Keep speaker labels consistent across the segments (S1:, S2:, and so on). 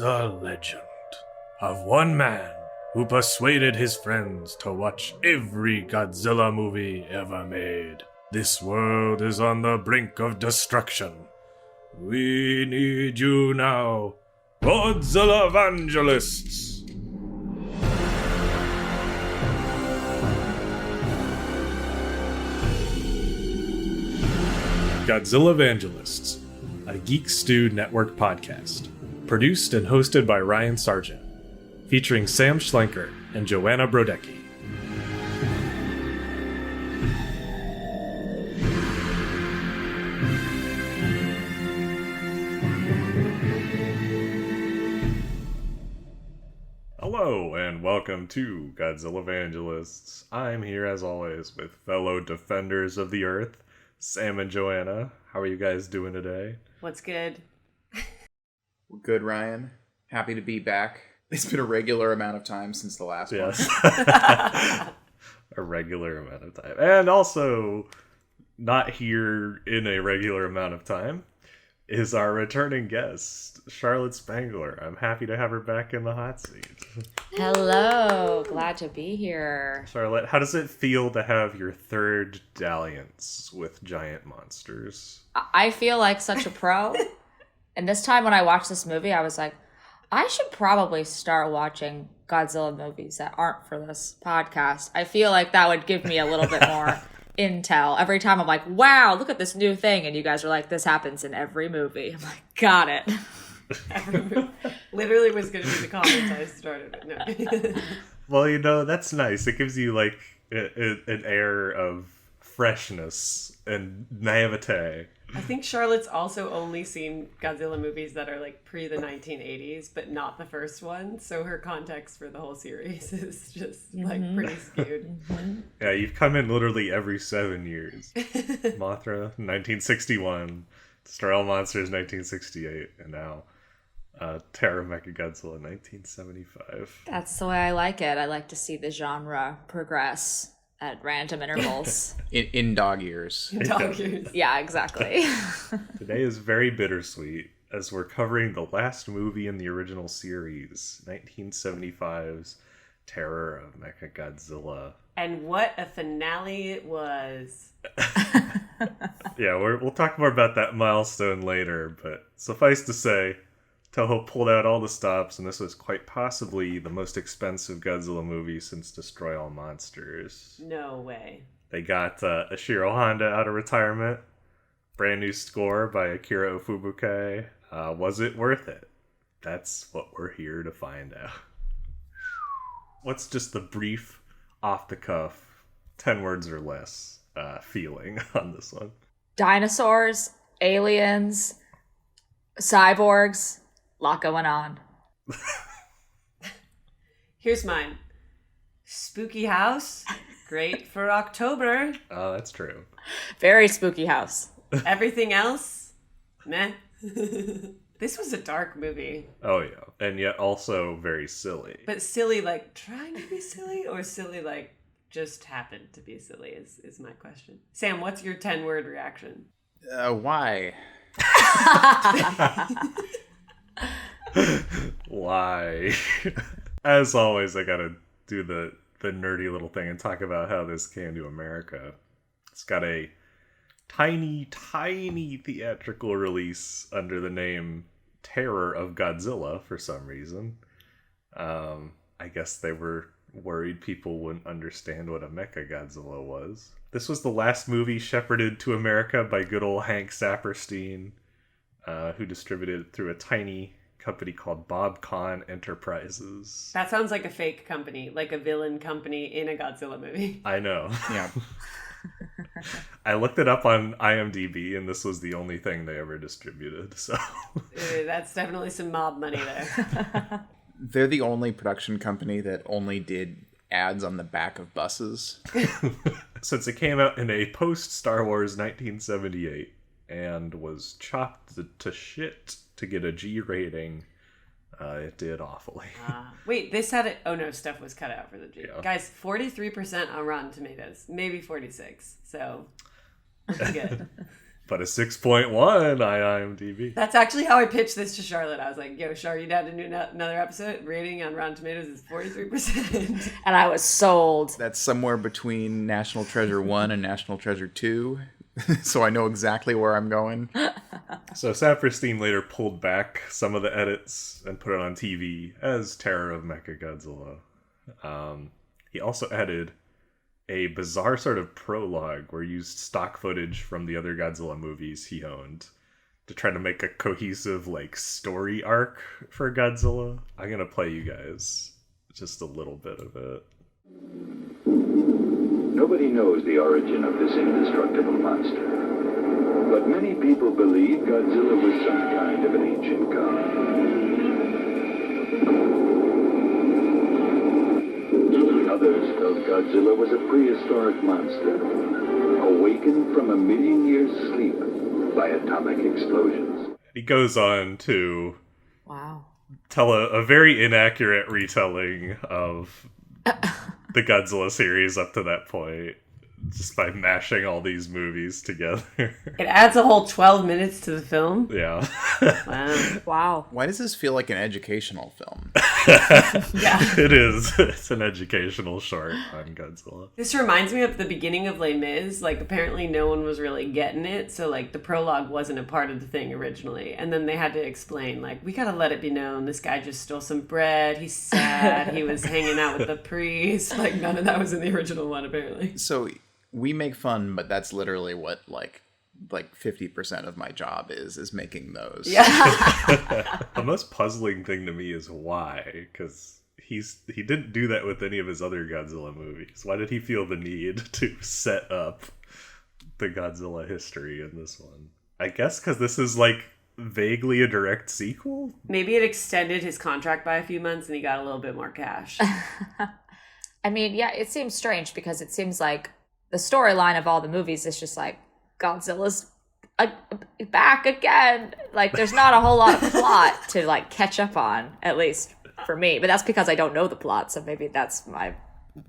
S1: a legend of one man who persuaded his friends to watch every Godzilla movie ever made. This world is on the brink of destruction. We need you now, Godzillavangelists! Godzillavangelists, a Geek Stew Network podcast, produced and hosted by Ryan Sargent, featuring Sam Schlenker and Joanna Brodecki. Hello and welcome to Godzillavangelists. I'm here as always with fellow defenders of the earth, Sam and Joanna. How are you guys doing today?
S2: What's good?
S3: We're good, Ryan. Happy to be back. It's been a regular amount of time since the last one.
S1: A regular amount of time. And also, not here in a regular amount of time is our returning guest, Charlotte Spangler. I'm happy to have her back in the hot seat.
S4: Hello, glad to be here.
S1: Charlotte, how does it feel to have your third dalliance with giant monsters?
S4: I feel like such a pro. And this time when I watched this movie, I was like, I should probably start watching Godzilla movies that aren't for this podcast. I feel like that would give me a little bit more intel. Every time I'm like, wow, look at this new thing. And you guys are like, this happens in every movie. I'm like, got it.
S2: Every movie. Literally was going to be the comments I started with. No.
S1: Well, you know, that's nice. It gives you like an air of freshness and naivete.
S2: I think Charlotte's also only seen Godzilla movies that are like pre the 1980s, but not the first one. So her context for the whole series is just like pretty skewed.
S1: Yeah, you've come in literally every 7 years. Mothra, 1961. Destroy All Monsters, 1968. And now Terror of Mechagodzilla, 1975.
S4: That's the way I like it. I like to see the genre progress at random intervals.
S3: In dog years.
S2: Dog years.
S4: Yeah, exactly.
S1: Today is very bittersweet as we're covering the last movie in the original series, 1975's Terror of Mechagodzilla.
S2: And what a finale it was.
S1: Yeah, we'll talk more about that milestone later, but suffice to say, Toho pulled out all the stops, and this was quite possibly the most expensive Godzilla movie since Destroy All Monsters.
S2: No way.
S1: They got Ishiro Honda out of retirement. Brand new score by Akira Ufubuke. Was it worth it? That's what we're here to find out. What's just the brief, off-the-cuff, 10 words or less feeling on this one?
S4: Dinosaurs, aliens, cyborgs, lot going on.
S2: Here's mine. Spooky house. Great for October.
S1: Oh, that's true.
S4: Very spooky house.
S2: Everything else, meh. This was a dark movie.
S1: Oh, yeah. And yet also very silly.
S2: But silly, like, trying to be silly, or silly, like, just happened to be silly is my question. Sam, what's your 10-word reaction?
S3: Why?
S1: Why? As always, I gotta do the nerdy little thing and talk about how this came to America. It's got a tiny theatrical release under the name Terror of Godzilla for some reason. I guess they were worried people wouldn't understand what a Mechagodzilla was. This was the last movie shepherded to America by good old Hank Saperstein, who distributed it through a tiny company called BobCon Enterprises.
S2: That sounds like a fake company, like a villain company in a Godzilla movie.
S1: I know.
S3: Yeah.
S1: I looked it up on IMDb, and this was the only thing they ever distributed, so...
S2: That's definitely some mob money there.
S3: They're the only production company that only did ads on the back of buses.
S1: Since it came out in a post-Star Wars 1978 and was chopped to shit to get a G rating, it did awfully.
S2: Wait, this had it. Oh no, stuff was cut out for the G.
S1: Yeah.
S2: Guys, 43% on Rotten Tomatoes, maybe 46. So good.
S1: but a 6.1 on IMDb.
S2: That's actually how I pitched this to Charlotte. I was like, yo, Char, you down to do another episode? Rating on Rotten Tomatoes is 43%.
S4: And I was sold.
S3: That's somewhere between National Treasure 1 and National Treasure 2. So I know exactly where I'm going.
S1: So Saperstein later pulled back some of the edits and put it on TV as Terror of Mechagodzilla. He also added a bizarre sort of prologue where he used stock footage from the other Godzilla movies he owned to try to make a cohesive, like, story arc for Godzilla. I'm gonna play you guys just a little bit of it.
S5: Nobody knows the origin of this indestructible monster, but many people believe Godzilla was some kind of an ancient god. Others felt Godzilla was a prehistoric monster, awakened from a million years' sleep by atomic explosions.
S1: He goes on to
S4: Wow.
S1: tell a very inaccurate retelling of the Godzilla series up to that point, just by mashing all these movies together.
S2: It adds a whole 12 minutes to the film.
S1: Yeah.
S2: Wow.
S4: Wow.
S3: Why does this feel like an educational film?
S2: Yeah.
S1: It is. It's an educational short on Godzilla.
S2: This reminds me of the beginning of Les Mis. Like, apparently no one was really getting it. So, like, the prologue wasn't a part of the thing originally. And then they had to explain, like, we gotta let it be known this guy just stole some bread. He's sad. He was hanging out with the priest. Like, none of that was in the original one, apparently.
S3: So we make fun, but that's literally what like 50% of my job is making those.
S2: Yeah.
S1: The most puzzling thing to me is why, because he didn't do that with any of his other Godzilla movies. Why did he feel the need to set up the Godzilla history in this one? I guess because this is like vaguely a direct sequel?
S2: Maybe it extended his contract by a few months and he got a little bit more cash.
S4: I mean, yeah, it seems strange because it seems like the storyline of all the movies is just like Godzilla's back again. Like, there's not a whole lot of plot to like catch up on, at least for me. But that's because I don't know the plot, so maybe that's my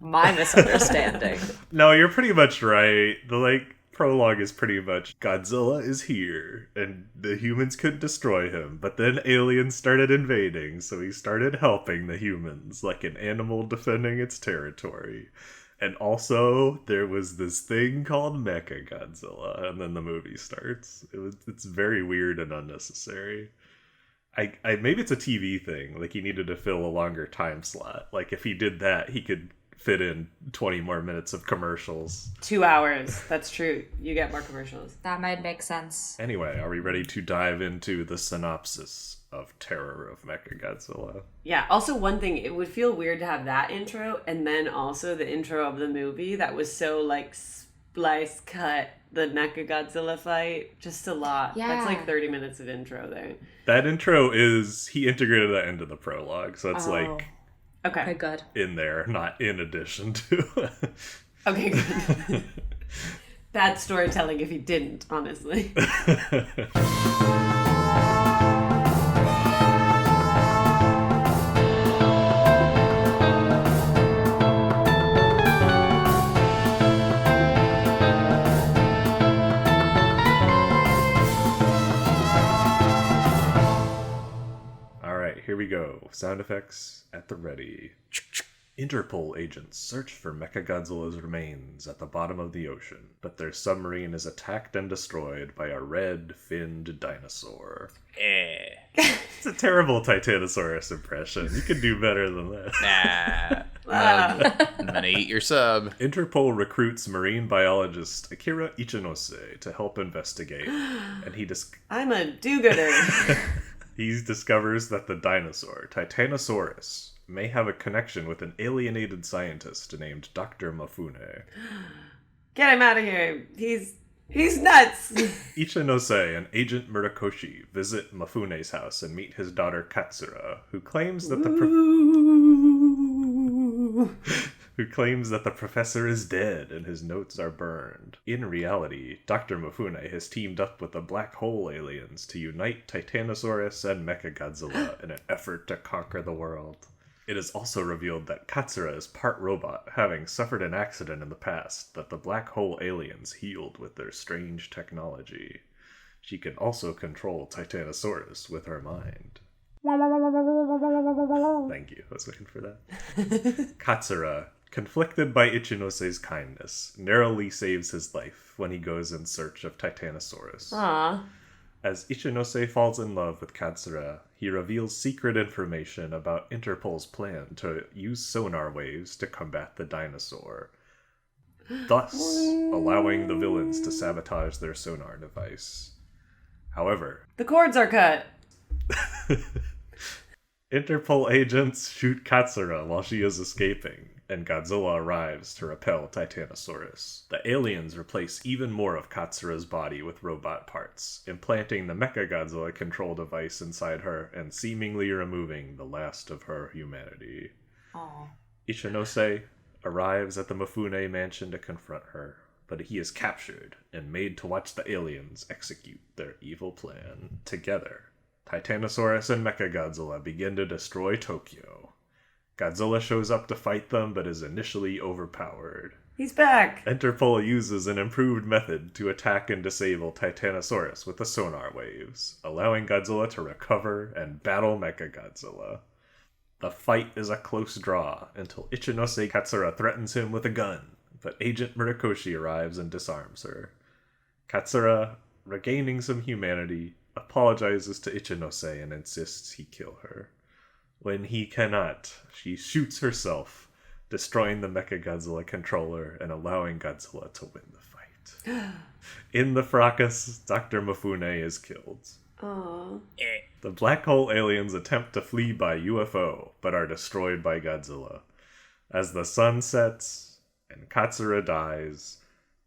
S4: misunderstanding.
S1: No, you're pretty much right. The like prologue is pretty much Godzilla is here and the humans could destroy him, but then aliens started invading, so he started helping the humans like an animal defending its territory. And also, there was this thing called Mechagodzilla, and then the movie starts. It's very weird and unnecessary. I maybe it's a TV thing. Like, he needed to fill a longer time slot. Like, if he did that, he could fit in 20 more minutes of commercials.
S2: 2 hours. That's true. You get more commercials.
S4: That might make sense.
S1: Anyway, are we ready to dive into the synopsis of Terror of Mechagodzilla?
S2: Yeah, also one thing, it would feel weird to have that intro and then also the intro of the movie that was so like splice cut the Mechagodzilla fight. Just a lot.
S4: Yeah.
S2: That's like 30 minutes of intro there.
S1: That intro is, he integrated that into the prologue, so it's like
S2: Okay,
S4: good.
S1: in there, not in addition to.
S2: Okay, good. Bad storytelling if he didn't, honestly.
S1: Here we go. Sound effects at the ready. Interpol agents search for Mechagodzilla's remains at the bottom of the ocean, but their submarine is attacked and destroyed by a red-finned dinosaur. It's a terrible Titanosaurus impression. You could do better than that.
S3: I'm gonna eat your sub.
S1: Interpol recruits marine biologist Akira Ichinose to help investigate, and
S2: I'm a do-gooder.
S1: He discovers that the dinosaur, Titanosaurus, may have a connection with an alienated scientist named Dr. Mafune.
S2: Get him out of here. He's nuts.
S1: Ichinose and Agent Murakoshi visit Mafune's house and meet his daughter Katsura, who claims that who claims that the professor is dead and his notes are burned. In reality, Dr. Mafune has teamed up with the black hole aliens to unite Titanosaurus and Mechagodzilla in an effort to conquer the world. It is also revealed that Katsura is part robot, having suffered an accident in the past that the black hole aliens healed with their strange technology. She can also control Titanosaurus with her mind. Thank you. I was waiting for that. Katsura, conflicted by Ichinose's kindness, narrowly saves his life when he goes in search of Titanosaurus.
S2: Aww.
S1: As Ichinose falls in love with Katsura, he reveals secret information about Interpol's plan to use sonar waves to combat the dinosaur, thus allowing the villains to sabotage their sonar device. However,
S2: The cords are cut.
S1: Interpol agents shoot Katsura while she is escaping, and Godzilla arrives to repel Titanosaurus. The aliens replace even more of Katsura's body with robot parts, implanting the Mechagodzilla control device inside her and seemingly removing the last of her humanity.
S4: Aw.
S1: Ichinose arrives at the Mifune mansion to confront her, but he is captured and made to watch the aliens execute their evil plan. Together, Titanosaurus and Mechagodzilla begin to destroy Tokyo. Godzilla shows up to fight them, but is initially overpowered.
S2: He's back.
S1: Interpol uses an improved method to attack and disable Titanosaurus with the sonar waves, allowing Godzilla to recover and battle Mechagodzilla. The fight is a close draw until Ichinose Katsura threatens him with a gun, but Agent Murakoshi arrives and disarms her. Katsura, regaining some humanity, apologizes to Ichinose and insists he kill her. When he cannot, she shoots herself, destroying the Mechagodzilla controller and allowing Godzilla to win the fight. In the fracas, Dr. Mifune is killed.
S2: Aww.
S1: The black hole aliens attempt to flee by UFO, but are destroyed by Godzilla. As the sun sets and Katsura dies,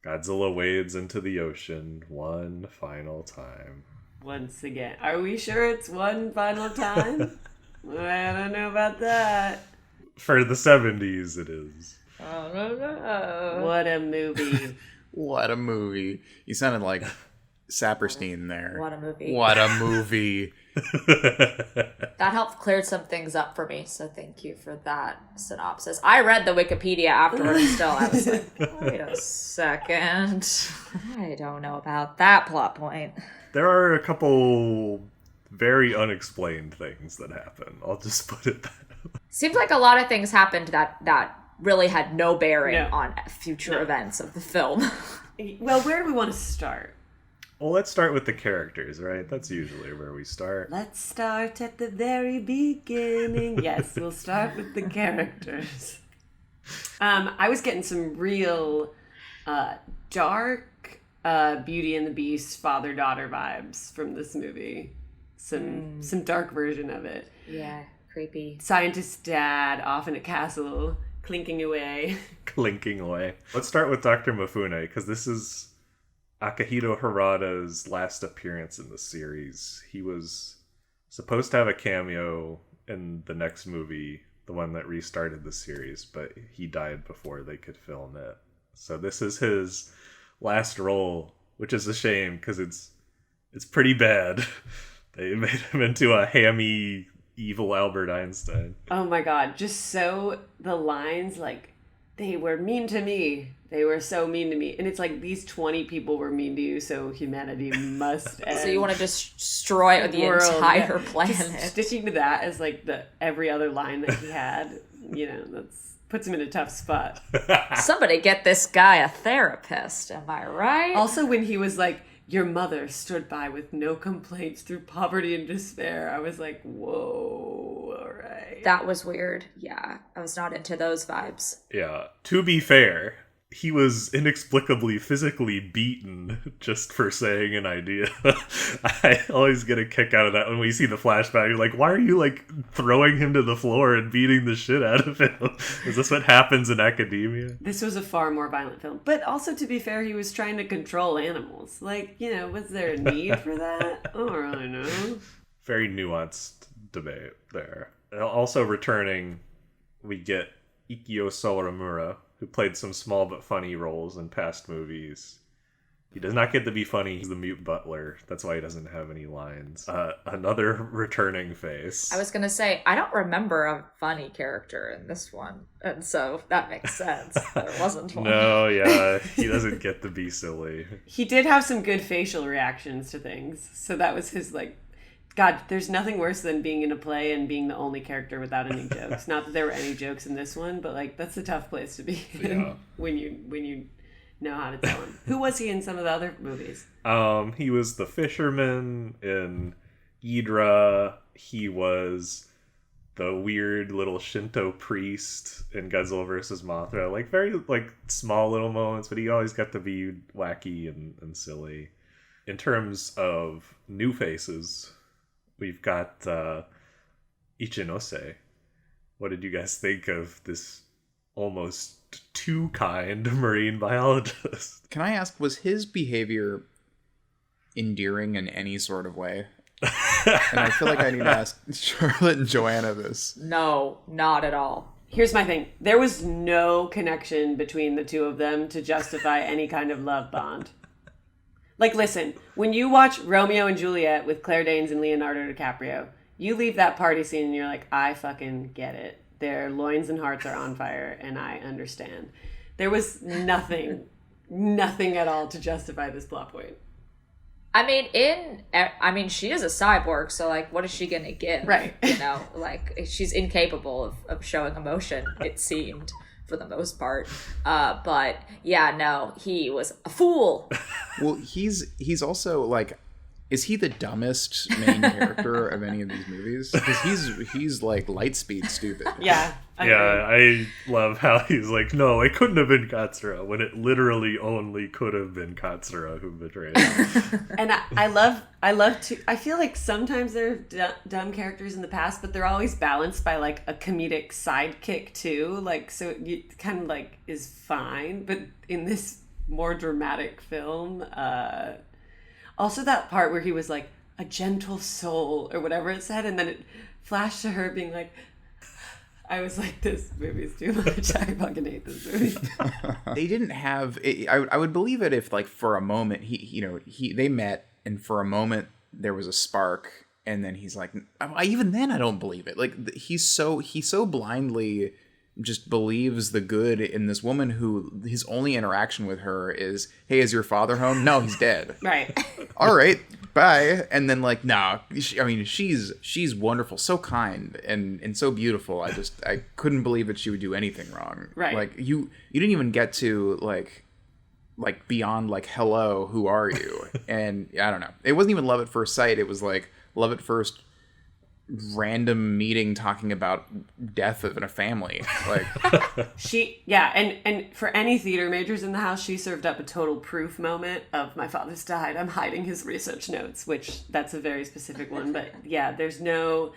S1: Godzilla wades into the ocean one final time.
S2: Once again. Are we sure it's one final time? I don't know about that.
S1: For the 70s, it is.
S4: I don't know.
S2: What a movie.
S3: What a movie. You sounded like Saperstein there.
S4: What a movie.
S3: What a movie.
S4: That helped clear some things up for me, so thank you for that synopsis. I read the Wikipedia afterwards still. I was like, wait a second. I don't know about that plot point.
S1: There are a couple very unexplained things that happen. I'll just put it that way.
S4: Seems like a lot of things happened that really had no bearing on future events of the film.
S2: Well, where do we want to start?
S1: Well, let's start with the characters, right? That's usually where we start.
S2: Let's start at the very beginning. Yes, we'll start with the characters. I was getting some real dark Beauty and the Beast father-daughter vibes from this movie. Some dark version of it.
S4: Yeah, creepy.
S2: Scientist dad off in a castle, clinking away.
S1: Clinking away. Let's start with Dr. Mifune, because this is Akihito Harada's last appearance in the series. He was supposed to have a cameo in the next movie, the one that restarted the series, but he died before they could film it. So this is his last role, which is a shame, because it's pretty bad. They made him into a hammy, evil Albert Einstein.
S2: Oh my god, just so the lines, like, they were mean to me. They were so mean to me. And it's like, these 20 people were mean to you, so humanity must end.
S4: So you want to destroy the
S2: world.
S4: entire planet.
S2: Just sticking to that as like the every other line that he had, that's puts him in a tough spot.
S4: Somebody get this guy a therapist, am I right?
S2: Also, when he was like, your mother stood by with no complaints through poverty and despair, I was like, whoa, all right.
S4: That was weird. Yeah, I was not into those vibes.
S1: Yeah. To be fair, he was inexplicably physically beaten just for saying an idea. I always get a kick out of that when we see the flashback. You're like, why are you like throwing him to the floor and beating the shit out of him? Is this what happens in academia?
S2: This was a far more violent film. But also, to be fair, he was trying to control animals. Like, was there a need for that? I don't really know.
S1: Very nuanced debate there. Also returning, we get Ikyo Sawamura, who played some small but funny roles in past movies. He does not get to be funny. He's the mute butler. That's why he doesn't have any lines. Another returning face.
S4: I was gonna say, I don't remember a funny character in this one, and so that makes sense. There wasn't one.
S1: No, yeah, he doesn't get to be silly.
S2: He did have some good facial reactions to things, so that was his God, there's nothing worse than being in a play and being the only character without any jokes. Not that there were any jokes in this one, but that's a tough place to be in when you know how to tell him. Who was he in some of the other movies?
S1: He was the fisherman in Ghidra. He was the weird little Shinto priest in Godzilla vs. Mothra. Very small little moments, but he always got to be wacky and silly. In terms of new faces, we've got Ichinose. What did you guys think of this almost too kind marine biologist?
S3: Can I ask, was his behavior endearing in any sort of way? And I feel like I need to ask Charlotte and Joanna this.
S4: No, not at all.
S2: Here's my thing. There was no connection between the two of them to justify any kind of love bond. Listen, when you watch Romeo and Juliet with Claire Danes and Leonardo DiCaprio, you leave that party scene and you're like, I fucking get it. Their loins and hearts are on fire, and I understand. There was nothing at all to justify this plot point.
S4: I mean, she is a cyborg, so what is she gonna give?
S2: Right.
S4: She's incapable of showing emotion, it seemed, for the most part. But yeah, no, he was a fool.
S3: Well, he's also is he the dumbest main character of any of these movies? Because he's Lightspeed stupid.
S2: Yeah.
S1: I love how he's no, it couldn't have been Katsura, when it literally only could have been Katsura who betrayed him.
S2: And I love to, I feel like sometimes there are dumb characters in the past, but they're always balanced by a comedic sidekick too. So it kind of is fine. But in this more dramatic film, also that part where he was a gentle soul or whatever it said, and then it flashed to her being I was this movie's too much. I fucking hate this movie.
S3: They didn't have. I would believe it if for a moment they met, and for a moment there was a spark, and then he's even then I don't believe it. He so blindly just believes the good in this woman who his only interaction with her is, hey, is your father home? No, he's dead.
S2: Right.
S3: All right, bye. And then nah, she's wonderful, so kind and so beautiful. I couldn't believe that she would do anything wrong.
S2: Right.
S3: You didn't even get to beyond hello, who are you? And I don't know. It wasn't even love at first sight. It was love at first random meeting talking about death in a family.
S2: And for any theater majors in the house, she served up a total proof moment of my father's died, I'm hiding his research notes, which that's a very specific one, but yeah, there was no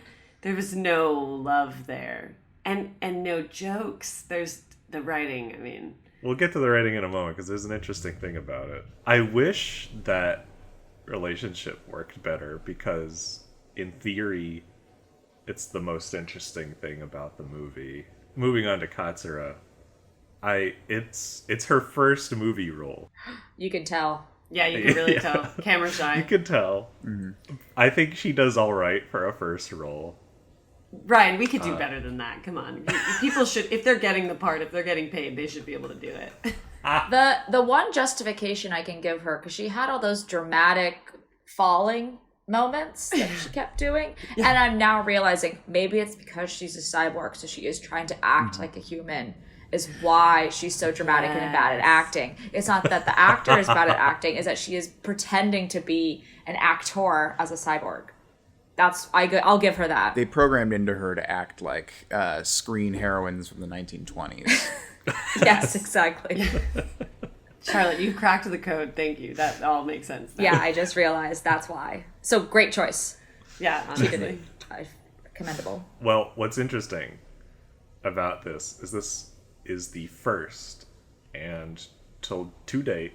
S2: love there and no jokes. There's the writing. I mean,
S1: we'll get to the writing in a moment because there's an interesting thing about it. I wish that relationship worked better because in theory it's the most interesting thing about the movie. Moving on to Katsura, it's her first movie role.
S4: You can tell.
S2: Yeah, you can really tell. Camera shy.
S1: You can tell. Mm-hmm. I think she does all right for a first role.
S2: Ryan, we could do better than that. Come on. People should, if they're getting the part, if they're getting paid, they should be able to do it.
S4: The one justification I can give her, because she had all those dramatic falling moments that she kept doing, and I'm now realizing maybe it's because she's a cyborg, so she is trying to act like a human, is why she's so dramatic and bad at acting. It's not that the actor is bad at acting, is that she is pretending to be an actor as a cyborg. I'll give her that.
S3: They programmed into her to act like screen heroines from the 1920s.
S4: Yes, exactly.
S2: Charlotte, you cracked the code. Thank you. That all makes sense now.
S4: Yeah, I just realized that's why. So great choice.
S2: Yeah, honestly.
S4: Commendable.
S1: Well, what's interesting about this is the first and till to date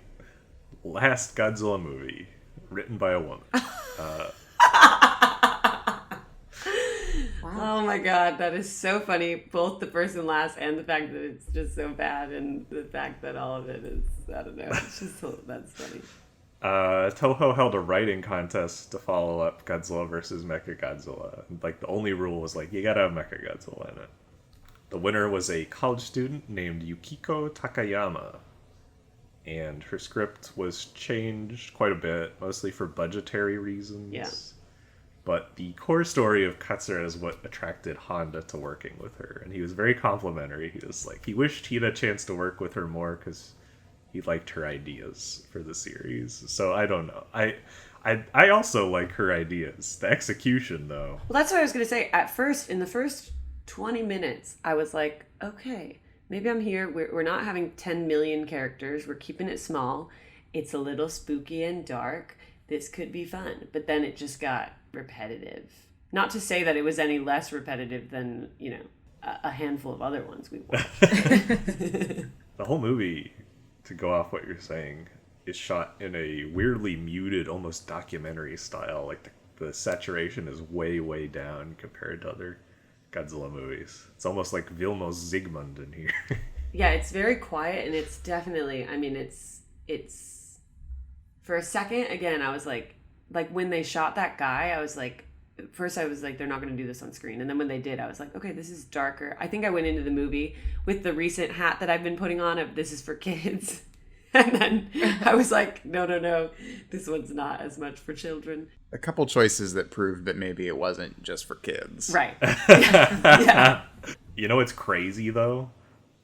S1: last Godzilla movie written by a woman.
S2: Wow. Oh my god, that is so funny. Both the first and last, and the fact that it's just so bad, and the fact that all of it is, I don't know, it's just that's funny.
S1: Toho held a writing contest to follow up Godzilla versus Mechagodzilla. Like, the only rule was, like, you gotta have Mechagodzilla in it. The winner was a college student named Yukiko Takayama. And her script was changed quite a bit, mostly for budgetary reasons.
S2: Yeah.
S1: But the core story of Katsura is what attracted Honda to working with her. And he was very complimentary. He was like, he wished he had a chance to work with her more because he liked her ideas for the series. So I don't know. I also like her ideas. The execution, though.
S2: Well, that's what I was going to say. At first, in the first 20 minutes, I was like, okay, maybe I'm here. We're not having 10 million characters. We're keeping it small. It's a little spooky and dark. This could be fun. But then it just got repetitive. Not to say that it was any less repetitive than, you know, a handful of other ones we watched.
S1: The whole movie, to go off what you're saying, is shot in a weirdly muted, almost documentary style. Like, the saturation is way, way down compared to other Godzilla movies. It's almost like Vilmos Zsigmond in here.
S2: Yeah, it's very quiet, and it's definitely, I mean, it's for a second, again, I was like when they shot that guy, I was like, first I was like, they're not going to do this on screen. And then when they did, I was like, okay, this is darker. I think I went into the movie with the recent hat that I've been putting on of this is for kids. And then I was like, no, this one's not as much for children.
S3: A couple choices that proved that maybe it wasn't just for kids.
S2: Right. Yeah.
S1: You know what's crazy, though?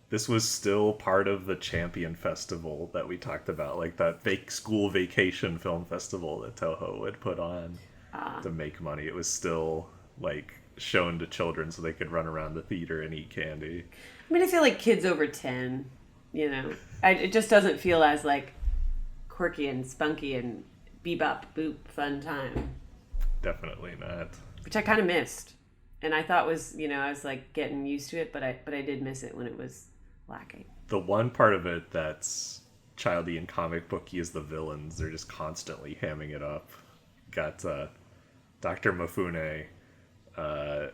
S1: This was still part of the Champion Festival that we talked about, like that fake school vacation film festival that Toho would put on to make money. It was still, like, shown to children so they could run around the theater and eat candy.
S2: I mean, I feel like kids over 10, you know, it just doesn't feel as, like, quirky and spunky and bebop boop fun time.
S1: Definitely not.
S2: Which I kind of missed. And I thought was, you know, I was, like, getting used to it, but I did miss it when it was lacking.
S1: The one part of it that's childy and comic booky is the villains. They're just constantly hamming it up. Got Dr. Mifune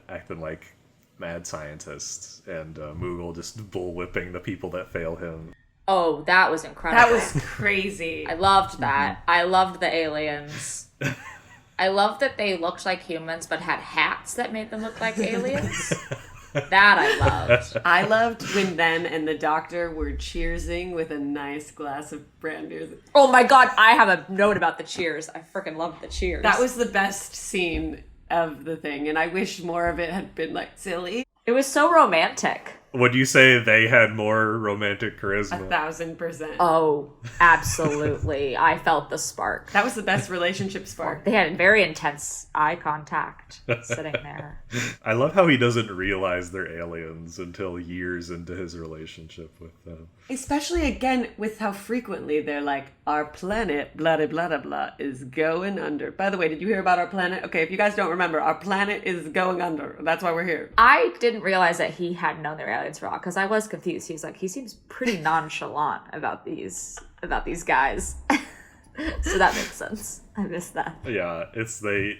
S1: acting like mad scientist, and Moogle just bullwhipping the people that fail him.
S4: Oh, that was incredible.
S2: That was crazy.
S4: I loved that. I loved the aliens. I loved that they looked like humans but had hats that made them look like aliens. That I loved.
S2: I loved when them and the doctor were cheersing with a nice glass of brandy.
S4: Oh my god, I have a note about the cheers. I freaking loved the cheers.
S2: That was the best scene of the thing, and I wish more of it had been, like, silly.
S4: It was so romantic.
S1: Would you say they had more romantic charisma?
S2: 1,000%.
S4: Oh, absolutely. I felt the spark.
S2: That was the best relationship spark.
S4: They had very intense eye contact sitting there.
S1: I love how he doesn't realize they're aliens until years into his relationship with them.
S2: Especially, again, with how frequently they're like, our planet, blah, blah, blah, blah, blah, is going under. By the way, did you hear about our planet? Okay, if you guys don't remember, our planet is going under. That's why we're here.
S4: I didn't realize that he had known they were aliens for a while, because I was confused. He was like, he seems pretty nonchalant about these guys. So that makes sense. I missed that.
S1: Yeah, they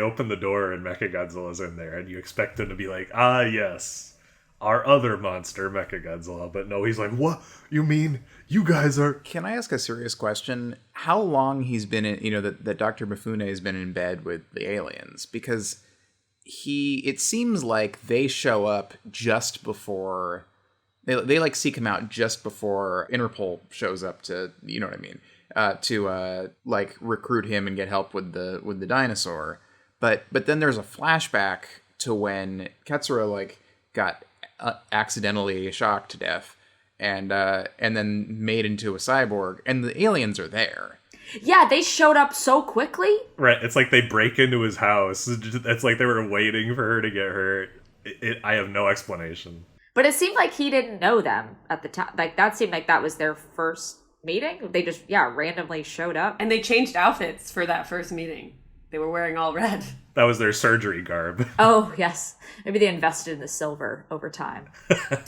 S1: open the door and Mechagodzilla's in there, and you expect him to be like, ah, yes, our other monster, Mechagodzilla. But no, he's like, what? You mean you guys are...
S3: Can I ask a serious question? How long he's been in, you know, that Dr. Mifune has been in bed with the aliens? Because it seems like they show up just before... They like seek him out just before Interpol shows up to, you know what I mean, to like recruit him and get help with the dinosaur. But then there's a flashback to when Katsura like got accidentally shocked to death and then made into a cyborg, and the aliens are there.
S4: Yeah, they showed up so quickly.
S1: Right, it's like they break into his house. It's like they were waiting for her to get hurt. I have no explanation.
S4: But it seemed like he didn't know them at the time. Like, that seemed like that was their first meeting. They just, randomly showed up.
S2: And they changed outfits for that first meeting. They were wearing all red.
S1: That was their surgery garb.
S4: Oh, yes. Maybe they invested in the silver over time.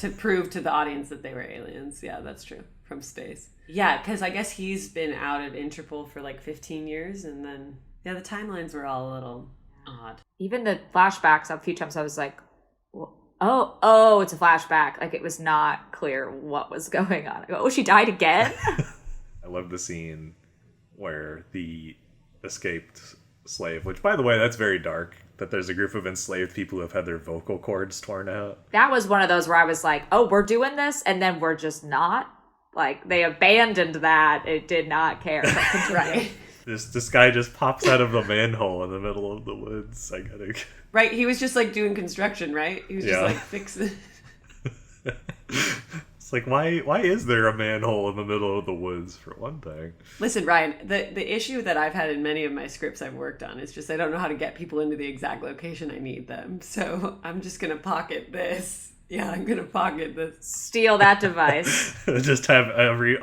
S2: To prove to the audience that they were aliens. Yeah, that's true. From space. Yeah, because I guess he's been out of Interpol for like 15 years. And then, the timelines were all a little odd.
S4: Even the flashbacks, a few times I was like, oh, it's a flashback. Like, it was not clear what was going on. I go, oh, she died again?
S1: I love the scene where the escaped slave, which, by the way, that's very dark, that there's a group of enslaved people who have had their vocal cords torn out.
S4: That was one of those where I was like, oh, we're doing this, and then we're just not. Like, they abandoned that. It did not care.
S2: Right.
S1: This guy just pops out of a manhole in the middle of the woods. I gotta...
S2: Right, he was just like doing construction, right? He was just like fixing...
S1: It's like, why is there a manhole in the middle of the woods, for one thing?
S2: Listen, Ryan, the issue that I've had in many of my scripts I've worked on is just I don't know how to get people into the exact location I need them. So I'm just going to pocket this. Yeah, I'm going to pocket this.
S4: Steal that device.
S1: Just have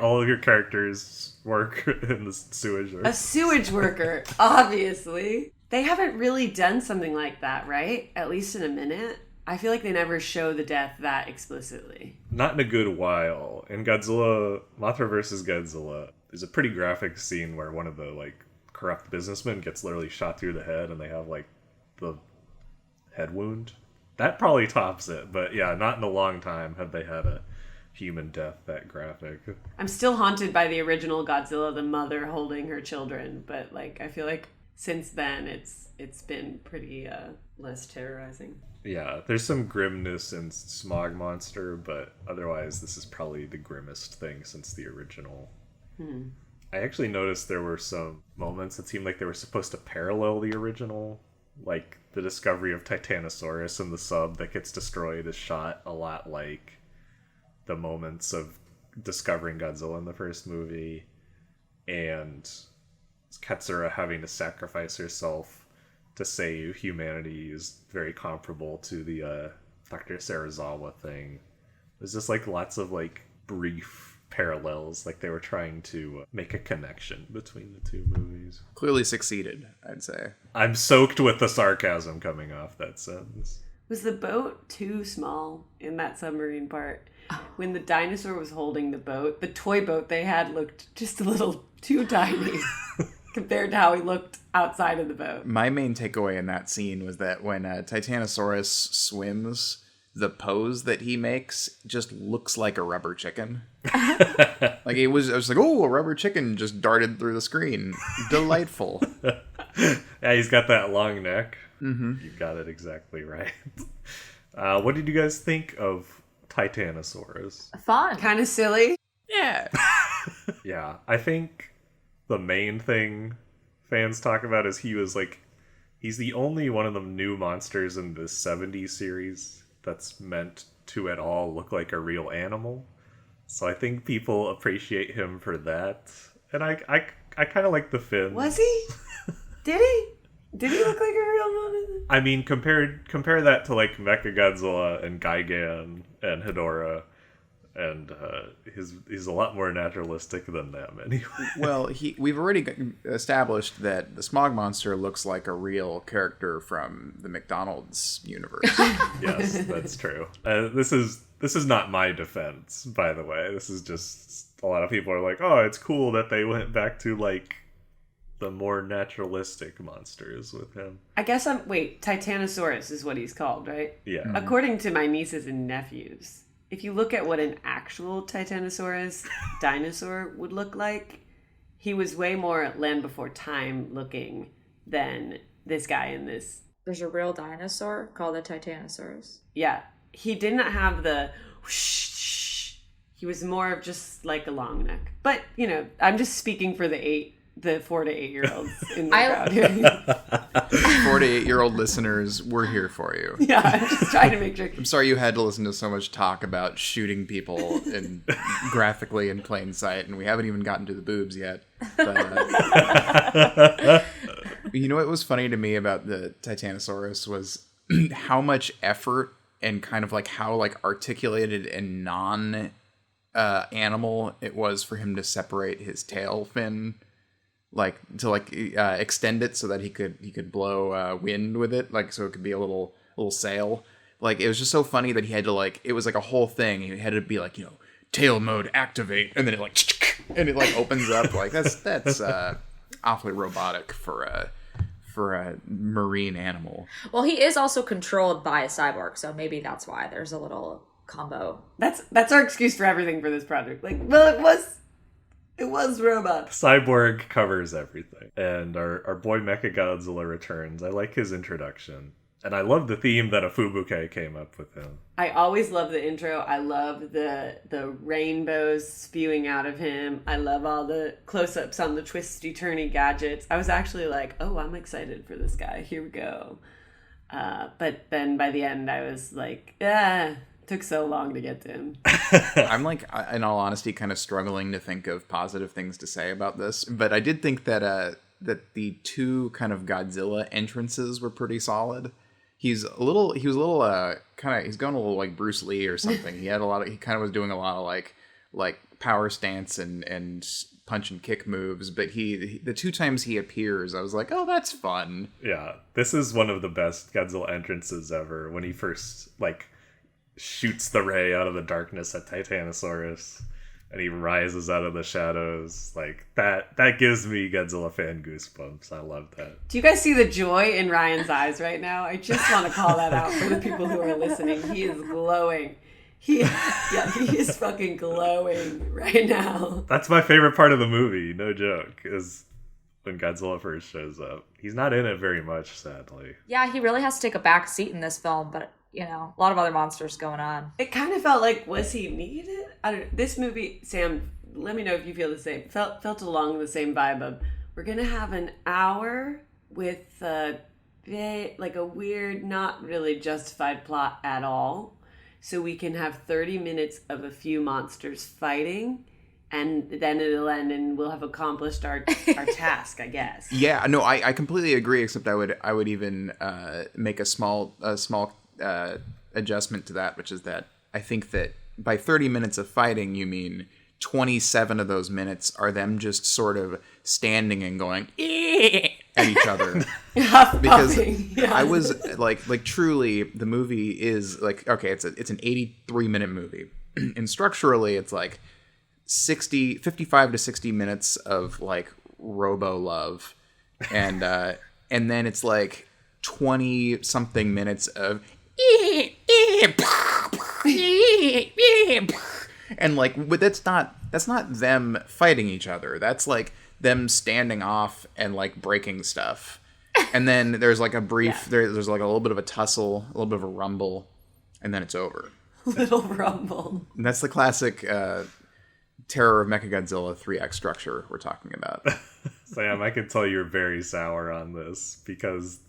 S1: all of your characters work in the sewage.
S2: A sewage worker, obviously. They haven't really done something like that, right? At least in a minute. I feel like they never show the death that explicitly.
S1: Not in a good while. In Godzilla, Mothra vs. Godzilla, there's a pretty graphic scene where one of the, like, corrupt businessmen gets literally shot through the head and they have, like, the head wound. That probably tops it, but yeah, not in a long time have they had a human death that graphic.
S2: I'm still haunted by the original Godzilla, the mother holding her children, but, like, I feel like since then it's been pretty less terrorizing.
S1: Yeah, there's some grimness in Smog Monster, but otherwise this is probably the grimmest thing since the original. I actually noticed there were some moments that seemed like they were supposed to parallel the original. Like, the discovery of Titanosaurus in the sub that gets destroyed is shot a lot like the moments of discovering Godzilla in the first movie. And Katsura having to sacrifice herself to save humanity is very comparable to the Dr. Serizawa thing. There's just like lots of like brief parallels, like they were trying to make a connection between the two movies.
S3: Clearly succeeded, I'd say.
S1: I'm soaked with the sarcasm coming off that sentence.
S2: Was the boat too small in that submarine part? When the dinosaur was holding the boat, the toy boat they had looked just a little too tiny compared to how he looked outside of the boat.
S3: My main takeaway in that scene was that when Titanosaurus swims, the pose that he makes just looks like a rubber chicken. Like I was like, oh, a rubber chicken just darted through the screen. Delightful.
S1: Yeah, he's got that long neck.
S3: Mm-hmm.
S1: You got it exactly right. What did you guys think of Titanosaurus?
S4: Fun.
S2: Kind of silly.
S3: Yeah.
S1: Yeah, I think the main thing fans talk about is he's the only one of the new monsters in the 70s series that's meant to at all look like a real animal. So I think people appreciate him for that. And I kind of like the fin.
S2: Was he? Did he? Did he look like a real monster?
S1: I mean, compare that to like Mechagodzilla and Gigan and Hedorah, and he's a lot more naturalistic than them anyway.
S3: Well, we've already established that the Smog Monster looks like a real character from the McDonald's universe.
S1: Yes, that's true. This is not my defense, by the way. This is just a lot of people are like, oh, it's cool that they went back to like the more naturalistic monsters with him.
S2: I guess Titanosaurus is what he's called, right?
S1: Yeah.
S3: Mm-hmm.
S2: According to my nieces and nephews, if you look at what an actual Titanosaurus dinosaur would look like, he was way more Land Before Time looking than this guy in this.
S4: There's a real dinosaur called a Titanosaurus.
S2: Yeah. He did not have the whoosh. He was more of just like a long neck. But, you know, I'm just speaking for the 4 to 8 year olds in the crowd here.
S3: 4 to 8 year old listeners, we're here for you.
S2: Yeah, I'm just trying to make sure.
S3: I'm sorry you had to listen to so much talk about shooting people in graphically in plain sight, and we haven't even gotten to the boobs yet. But, you know what was funny to me about the Titanosaurus was how much effort and kind of like how like articulated and non animal it was for him to separate his tail fin. Like to extend it so that he could blow wind with it, like so it could be a little sail. Like it was just so funny that he had to it was like a whole thing. He had to be like, you know, tail mode activate, and then it like opens up. Like that's awfully robotic for a marine animal.
S4: Well, he is also controlled by a cyborg, so maybe that's why there's a little combo.
S2: That's our excuse for everything for this project. Like, well, it was It was robot.
S1: Cyborg covers everything. And our boy Mechagodzilla returns. I like his introduction. And I love the theme that a Fubuke came up with him.
S2: I always love the intro. I love the rainbows spewing out of him. I love all the close-ups on the twisty-turny gadgets. I was actually like, oh, I'm excited for this guy. Here we go. But then by the end, I was like, took so long to get to him.
S3: I'm like, in all honesty, kind of struggling to think of positive things to say about this. But I did think that the two kind of Godzilla entrances were pretty solid. He's going a little like Bruce Lee or something. He kind of was doing a lot of like power stance and punch and kick moves. But the two times he appears, I was like, oh, that's fun.
S1: Yeah, this is one of the best Godzilla entrances ever. When he first like shoots the ray out of the darkness at Titanosaurus, and he rises out of the shadows. Like that gives me Godzilla fan goosebumps. I love that.
S2: Do you guys see the joy in Ryan's eyes right now? I just want to call that out for the people who are listening. He is glowing. He is fucking glowing right now.
S1: That's my favorite part of the movie, no joke, is when Godzilla first shows up. He's not in it very much, sadly.
S4: Yeah, he really has to take a back seat in this film, but a lot of other monsters going on.
S2: It kind of felt like, was he needed? I don't know. This movie, Sam, let me know if you feel the same. Felt along the same vibe of, we're going to have an hour with like a weird, not really justified plot at all. So we can have 30 minutes of a few monsters fighting, and then it'll end and we'll have accomplished our task, I guess.
S3: Yeah, no, I completely agree, except I would even make a small adjustment to that, which is that I think that by 30 minutes of fighting, you mean 27 of those minutes are them just sort of standing and going at each other. Because I was like truly, the movie is like, okay, it's an 83-minute movie, and structurally it's like 55 to 60 minutes of like robo love, and then it's like 20 something minutes of and like, but that's not them fighting each other. That's like them standing off and like breaking stuff. And then there's like a brief, there's like a little bit of a tussle, a little bit of a rumble, and then it's over.
S2: Little rumble.
S3: And that's the classic Terror of Mechagodzilla 3X structure we're talking about.
S1: Sam, I can tell you're very sour on this because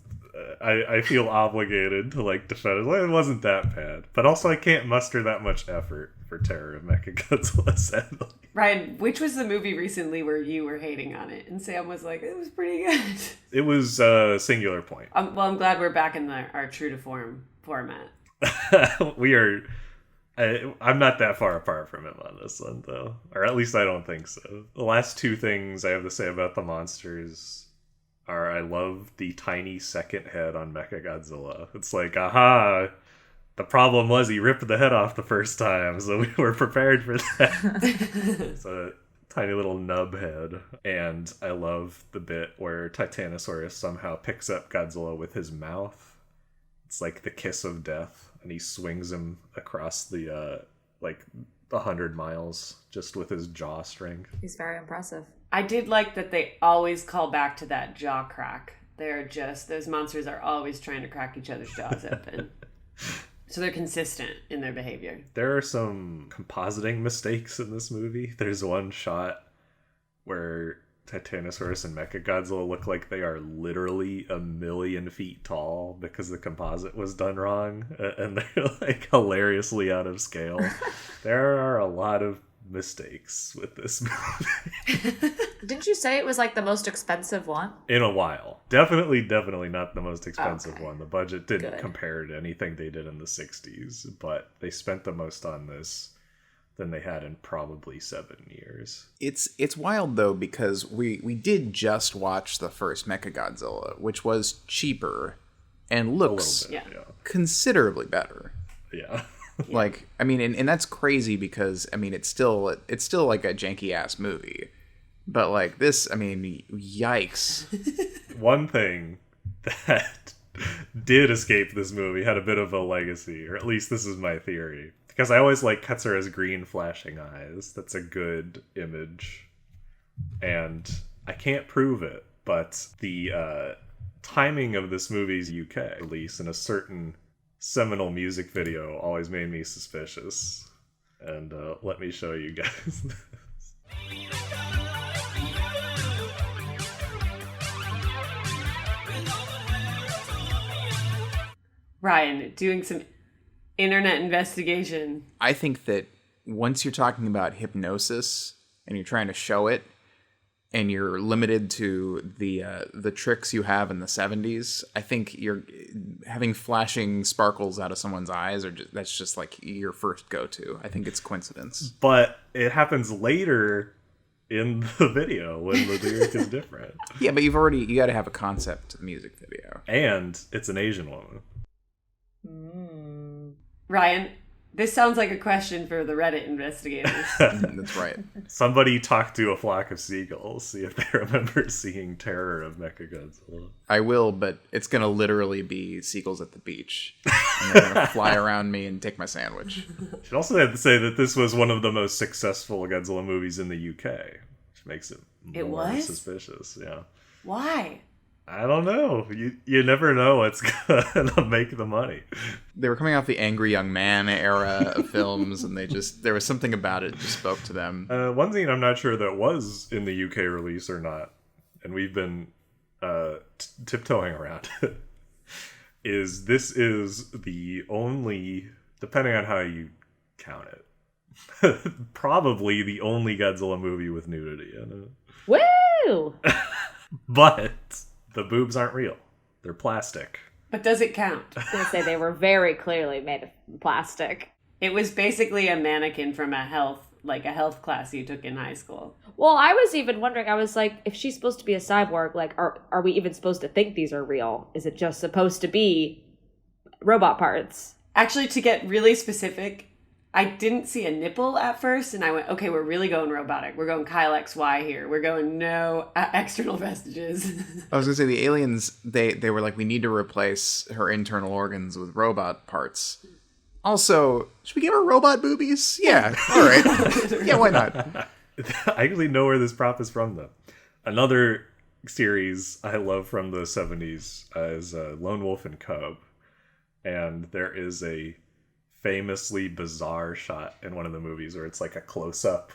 S1: I feel obligated to like defend it. Well, it wasn't that bad, but also I can't muster that much effort for Terror of Mechagodzilla, sadly.
S2: Ryan, which was the movie recently where you were hating on it, and Sam was like, "It was pretty good."
S1: It was Singular Point.
S2: Well, I'm glad we're back in our true to form format.
S1: We are. I'm not that far apart from him on this one, though, or at least I don't think so. The last two things I have to say about the monsters are I love the tiny second head on Mechagodzilla. It's like, aha, the problem was he ripped the head off the first time, so we were prepared for that. It's a tiny little nub head. And I love the bit where Titanosaurus somehow picks up Godzilla with his mouth. It's like the kiss of death, and he swings him across the, 100 miles just with his jaw string.
S4: He's very impressive.
S2: I did like that they always call back to that jaw crack. Those monsters are always trying to crack each other's jaws open. So they're consistent in their behavior.
S1: There are some compositing mistakes in this movie. There's one shot where Titanosaurus and Mechagodzilla look like they are literally 1,000,000 feet tall because the composite was done wrong, and they're like hilariously out of scale. There are a lot of mistakes with this movie.
S4: Didn't you say it was like the most expensive one?
S1: In a while. Definitely not the most expensive one. The budget didn't
S4: Good.
S1: compare to anything they did in the 60s, but they spent the most on this than they had in probably 7 years.
S3: It's wild though, because we did just watch the first Mechagodzilla, which was cheaper and looks
S1: A little bit,
S2: Yeah.
S3: considerably better.
S1: Yeah.
S3: Like, I mean, and that's crazy because I mean it's still like a janky ass movie, but like this, I mean, yikes.
S1: One thing that did escape this movie had a bit of a legacy, or at least this is my theory, because I always like Katsura's green flashing eyes. That's a good image. And I can't prove it, but the timing of this movie's UK release in a certain seminal music video always made me suspicious. And let me show you guys this.
S2: Ryan, doing some internet investigation.
S3: I think that once you're talking about hypnosis and you're trying to show it, and you're limited to the tricks you have in the 70s, I think you're having flashing sparkles out of someone's eyes, or that's just like your first go-to. I think it's coincidence.
S1: But it happens later in the video when the lyric is different.
S3: Yeah, but you got to have a concept music video.
S1: And it's an Asian woman.
S2: Ryan, this sounds like a question for the Reddit investigators.
S3: That's right.
S1: Somebody talk to a flock of seagulls, see if they remember seeing Terror of Mechagodzilla.
S3: I will, but it's going to literally be seagulls at the beach. And they're going to fly around me and take my sandwich.
S1: I should also have to say that this was one of the most successful Godzilla movies in the UK, which makes it more suspicious. Yeah.
S2: Why?
S1: I don't know. You never know what's gonna make the money.
S3: They were coming off the Angry Young Man era of films, and there was something about it that just spoke to them.
S1: One thing I'm not sure that was in the UK release or not, and we've been tiptoeing around it, is this is the only, depending on how you count it, probably the only Godzilla movie with nudity in it.
S4: Woo!
S1: But the boobs aren't real. They're plastic.
S2: But does it count?
S4: I was going to say they were very clearly made of plastic.
S2: It was basically a mannequin from a health class you took in high school.
S4: Well, I was even wondering, I was like, if she's supposed to be a cyborg, like, are we even supposed to think these are real? Is it just supposed to be robot parts?
S2: Actually, to get really specific, I didn't see a nipple at first, and I went, okay, we're really going robotic. We're going Kyle XY here. We're going no external vestiges.
S3: I was going to say, the aliens, they were like, we need to replace her internal organs with robot parts. Also, should we give her robot boobies? Yeah, all right. Yeah, why not?
S1: I actually know where this prop is from, though. Another series I love from the 70s is Lone Wolf and Cub. And there is a famously bizarre shot in one of the movies where it's like a close-up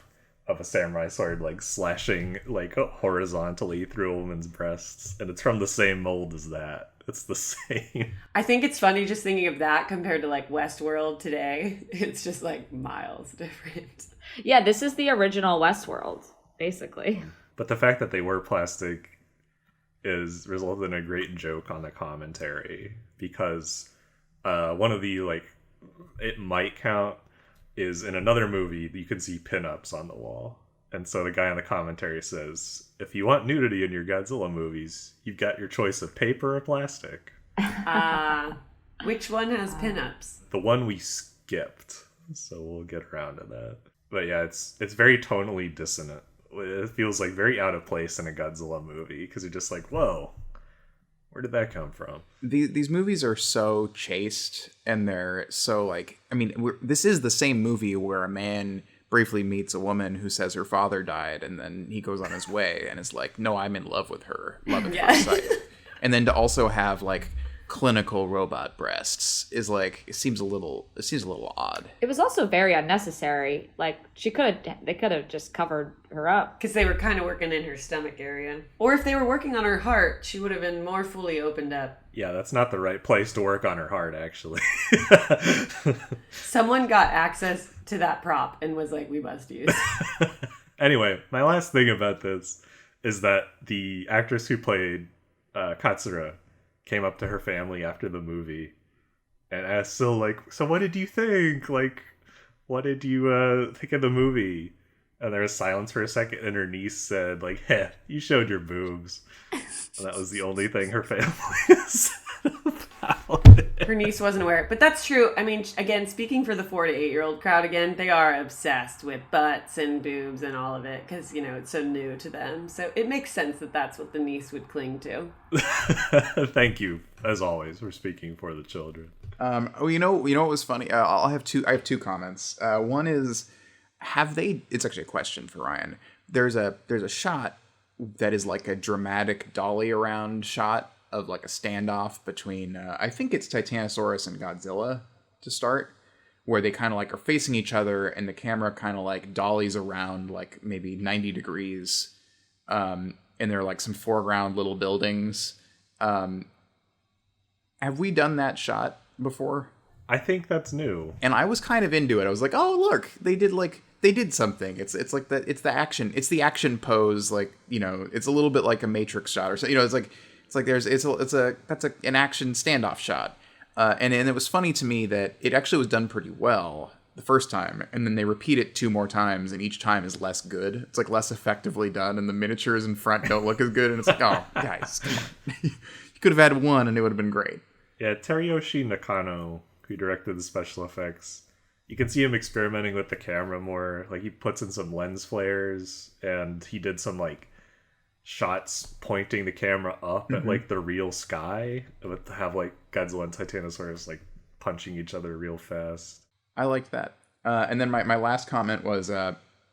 S1: of a samurai sword like slashing like horizontally through a woman's breasts, and it's from the same mold as that. It's the same.
S2: I think it's funny just thinking of that compared to like Westworld today. It's just like miles different.
S4: Yeah, this is the original Westworld, basically.
S1: But the fact that they were plastic is resulted in a great joke on the commentary, because one of the like, it might count, is in another movie you can see pinups on the wall, and so the guy on the commentary says, if you want nudity in your Godzilla movies, you've got your choice of paper or plastic.
S2: Which one has pinups?
S1: The one we skipped, so we'll get around to that. But yeah, it's very tonally dissonant. It feels like very out of place in a Godzilla movie, because you're just like, whoa, where did that come from?
S3: These movies are so chaste, and they're so like, I mean, this is the same movie where a man briefly meets a woman who says her father died, and then he goes on his way and is like, no, I'm in love with her. Love at first sight. And then to also have like clinical robot breasts is like, it seems a little odd.
S4: It was also very unnecessary. Like, they could have just covered her up.
S2: Because they were kind of working in her stomach area. Or if they were working on her heart, she would have been more fully opened up.
S1: Yeah, that's not the right place to work on her heart, actually.
S2: Someone got access to that prop and was like, we must use.
S1: Anyway, my last thing about this is that the actress who played Katsura came up to her family after the movie and asked, so what did you think? Like, what did you think of the movie? And there was silence for a second, and her niece said, like, hey, you showed your boobs. And that was the only thing her family said about it.
S2: Her niece wasn't aware. But that's true. I mean, again, speaking for the 4 to 8 year old crowd again, they are obsessed with butts and boobs and all of it because, it's so new to them. So it makes sense that that's what the niece would cling to.
S1: Thank you, as always, for speaking for the children.
S3: You know what was funny? I have two comments. One is, have they? It's actually a question for Ryan. There's a shot that is like a dramatic dolly around shot of like a standoff between I think it's Titanosaurus and Godzilla to start, where they kind of like are facing each other and the camera kind of like dollies around like maybe 90 degrees, and there are like some foreground little buildings. Have we done that shot before?
S1: I think that's new.
S3: And I was kind of into it. I was like, oh look, they did something. It's like it's the action pose, like, you know, it's a little bit like a Matrix shot or so, you know, it's like that's an action standoff shot. And it was funny to me that it actually was done pretty well the first time, and then they repeat it 2 more times, and each time is less good. It's like less effectively done, and the miniatures in front don't look as good, and it's like, oh, guys, come on. You could have had one, and it would have been great.
S1: Yeah, Teruyoshi Nakano, who directed the special effects, you can see him experimenting with the camera more. Like, he puts in some lens flares, and he did some, like, shots pointing the camera up at, like, the real sky, but to have, like, Godzilla and Titanosaurus, like, punching each other real fast.
S3: I liked that. And then my last comment was,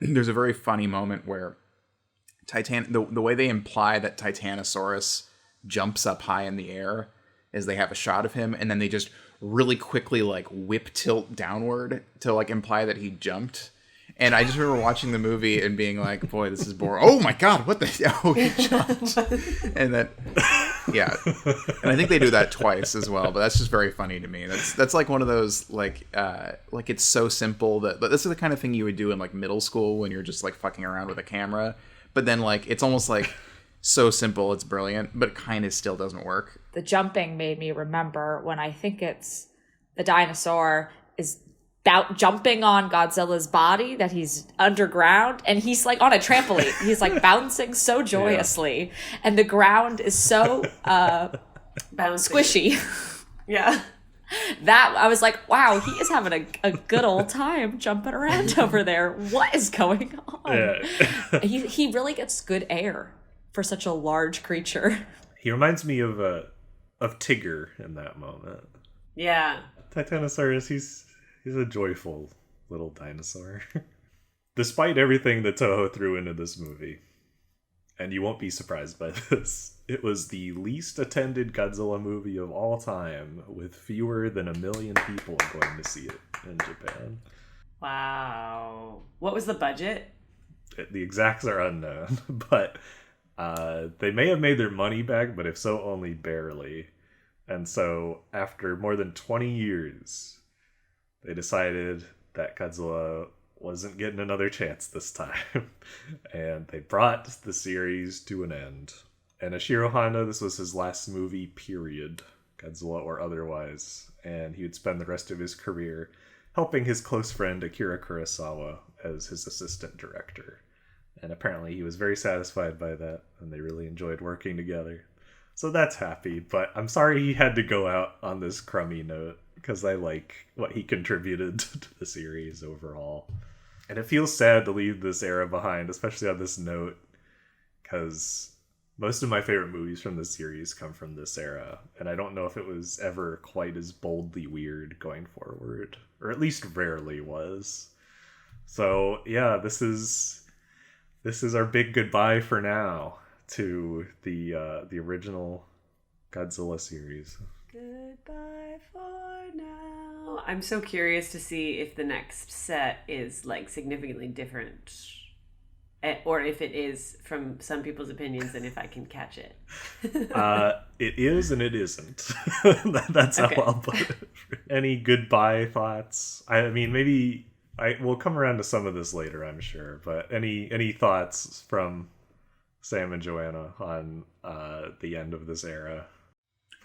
S3: there's a very funny moment where the way they imply that Titanosaurus jumps up high in the air is they have a shot of him, and then they just really quickly, like, whip tilt downward to, like, imply that he jumped. And I just remember watching the movie and being like, boy, this is boring. Oh my God, what the? Oh, he jumped. And that, yeah. And I think they do that twice as well, but that's just very funny to me. That's like one of those, like it's so simple that, but this is the kind of thing you would do in like middle school when you're just like fucking around with a camera. But then like, it's almost like so simple, it's brilliant, but it kind of still doesn't work.
S4: The jumping made me remember when I think it's the dinosaur is jumping on Godzilla's body, that he's underground, and he's like on a trampoline. He's like bouncing so joyously, and the ground is so squishy.
S2: Yeah.
S4: That I was like, wow, he is having a good old time jumping around over there. What is going on?
S1: Yeah.
S4: He really gets good air for such a large creature.
S1: He reminds me of Tigger in that moment.
S2: Yeah.
S1: Titanosaurus, he's a joyful little dinosaur. Despite everything that Toho threw into this movie, and you won't be surprised by this, it was the least attended Godzilla movie of all time, with fewer than 1 million people going to see it in Japan.
S2: Wow. What was the budget?
S1: The exacts are unknown, but they may have made their money back, but if so, only barely. And so, after more than 20 years, they decided that Godzilla wasn't getting another chance this time. And they brought the series to an end. And Ishiro Honda, this was his last movie, period. Godzilla or otherwise. And he would spend the rest of his career helping his close friend Akira Kurosawa as his assistant director. And apparently he was very satisfied by that, and they really enjoyed working together. So that's happy, but I'm sorry he had to go out on this crummy note, because I like what he contributed to the series overall. And it feels sad to leave this era behind, especially on this note, because most of my favorite movies from this series come from this era, and I don't know if it was ever quite as boldly weird going forward, or at least rarely was. So yeah, this is our big goodbye for now to the original Godzilla series.
S2: Goodbye for now. I'm so curious to see if the next set is like significantly different, or if it is from some people's opinions, and if I can catch it.
S1: It is and it isn't. That's how I'll put it. Any goodbye thoughts? I mean, maybe we'll come around to some of this later, I'm sure. But any thoughts from Sam and Joanna on the end of this era?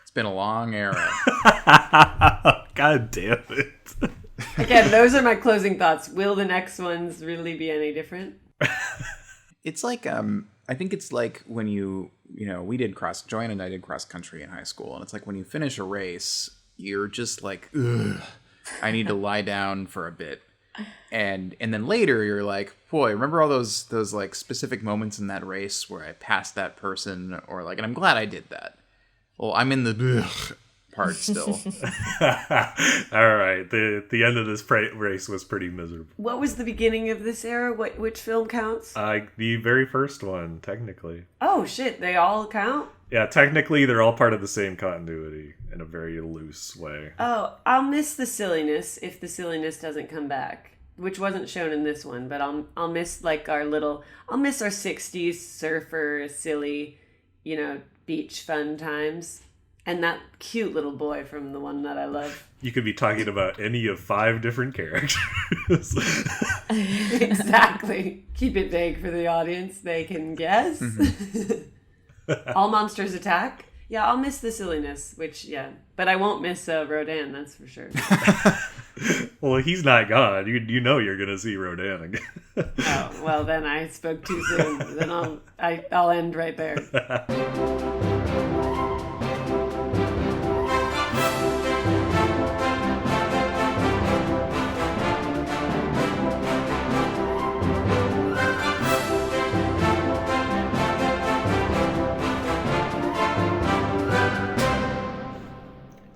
S3: It's been a long era.
S1: God damn it.
S2: Again, those are my closing thoughts. Will the next ones really be any different?
S3: It's like, I think it's like when we did Joanna and I did cross country in high school, and it's like when you finish a race, you're just like, ugh, I need to lie down for a bit. And then later you're like, boy, remember all those like specific moments in that race where I passed that person, or like, and I'm glad I did that. Well, I'm in the part still.
S1: All right, the end of this race was pretty miserable.
S2: What was the beginning of this era? Which film counts?
S1: The very first one, technically.
S2: Oh shit, they all count?
S1: Yeah, technically they're all part of the same continuity in a very loose way.
S2: Oh, I'll miss the silliness if the silliness doesn't come back, which wasn't shown in this one, but I'll miss like I'll miss our 60s surfer silly, beach fun times. And that cute little boy from the one that I love.
S1: You could be talking about any of 5 different characters.
S2: Exactly. Keep it vague for the audience. They can guess. Mm-hmm. All monsters attack. Yeah, I'll miss the silliness, but I won't miss Rodan, that's for sure.
S1: Well, he's not gone. You know you're going to see Rodan again.
S2: Oh, well, then I spoke too soon. Then I'll end right there.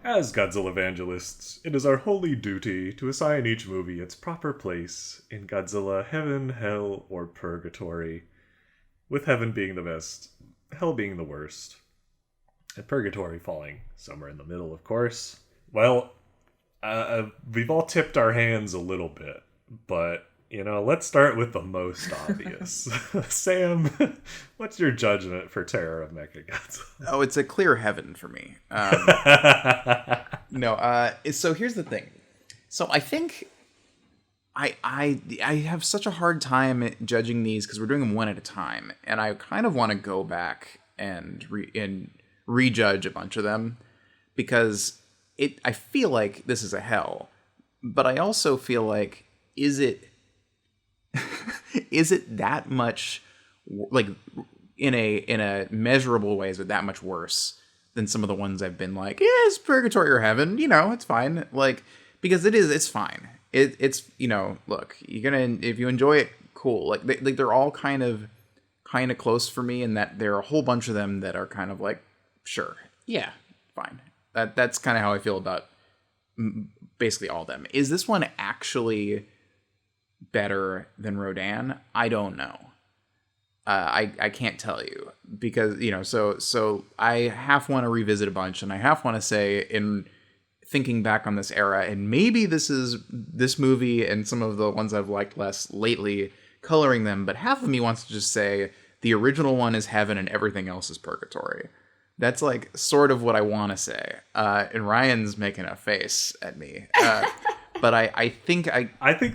S1: As Godzillavangelists, it is our holy duty to assign each movie its proper place in Godzilla heaven, hell, or purgatory, with heaven being the best, hell being the worst, and purgatory falling somewhere in the middle, of course. Well, we've all tipped our hands a little bit, but, let's start with the most obvious. Sam, what's your judgment for Terror of Mechagodzilla?
S3: Oh, it's a clear heaven for me. So here's the thing. So I think I have such a hard time judging these because we're doing them one at a time, and I kind of want to go back and rejudge a bunch of them because I feel like this is a hell, but I also feel like is it that much like in a measurable way? Is it that much worse than some of the ones I've been like, yeah, it's purgatory or heaven, it's fine. Like, because it's fine. It's look, you're gonna, if you enjoy it, cool. Like they're all kind of close for me, in that there are a whole bunch of them that are kind of like, sure, yeah, fine. That's kind of how I feel about basically all of them. Is this one actually better than Rodan? I don't know. I can't tell you because, so I half want to revisit a bunch, and I half want to say, in thinking back on this era, and maybe this is this movie and some of the ones I've liked less lately coloring them, but half of me wants to just say the original one is heaven and everything else is purgatory. That's like sort of what I want to say. And Ryan's making a face at me. But I think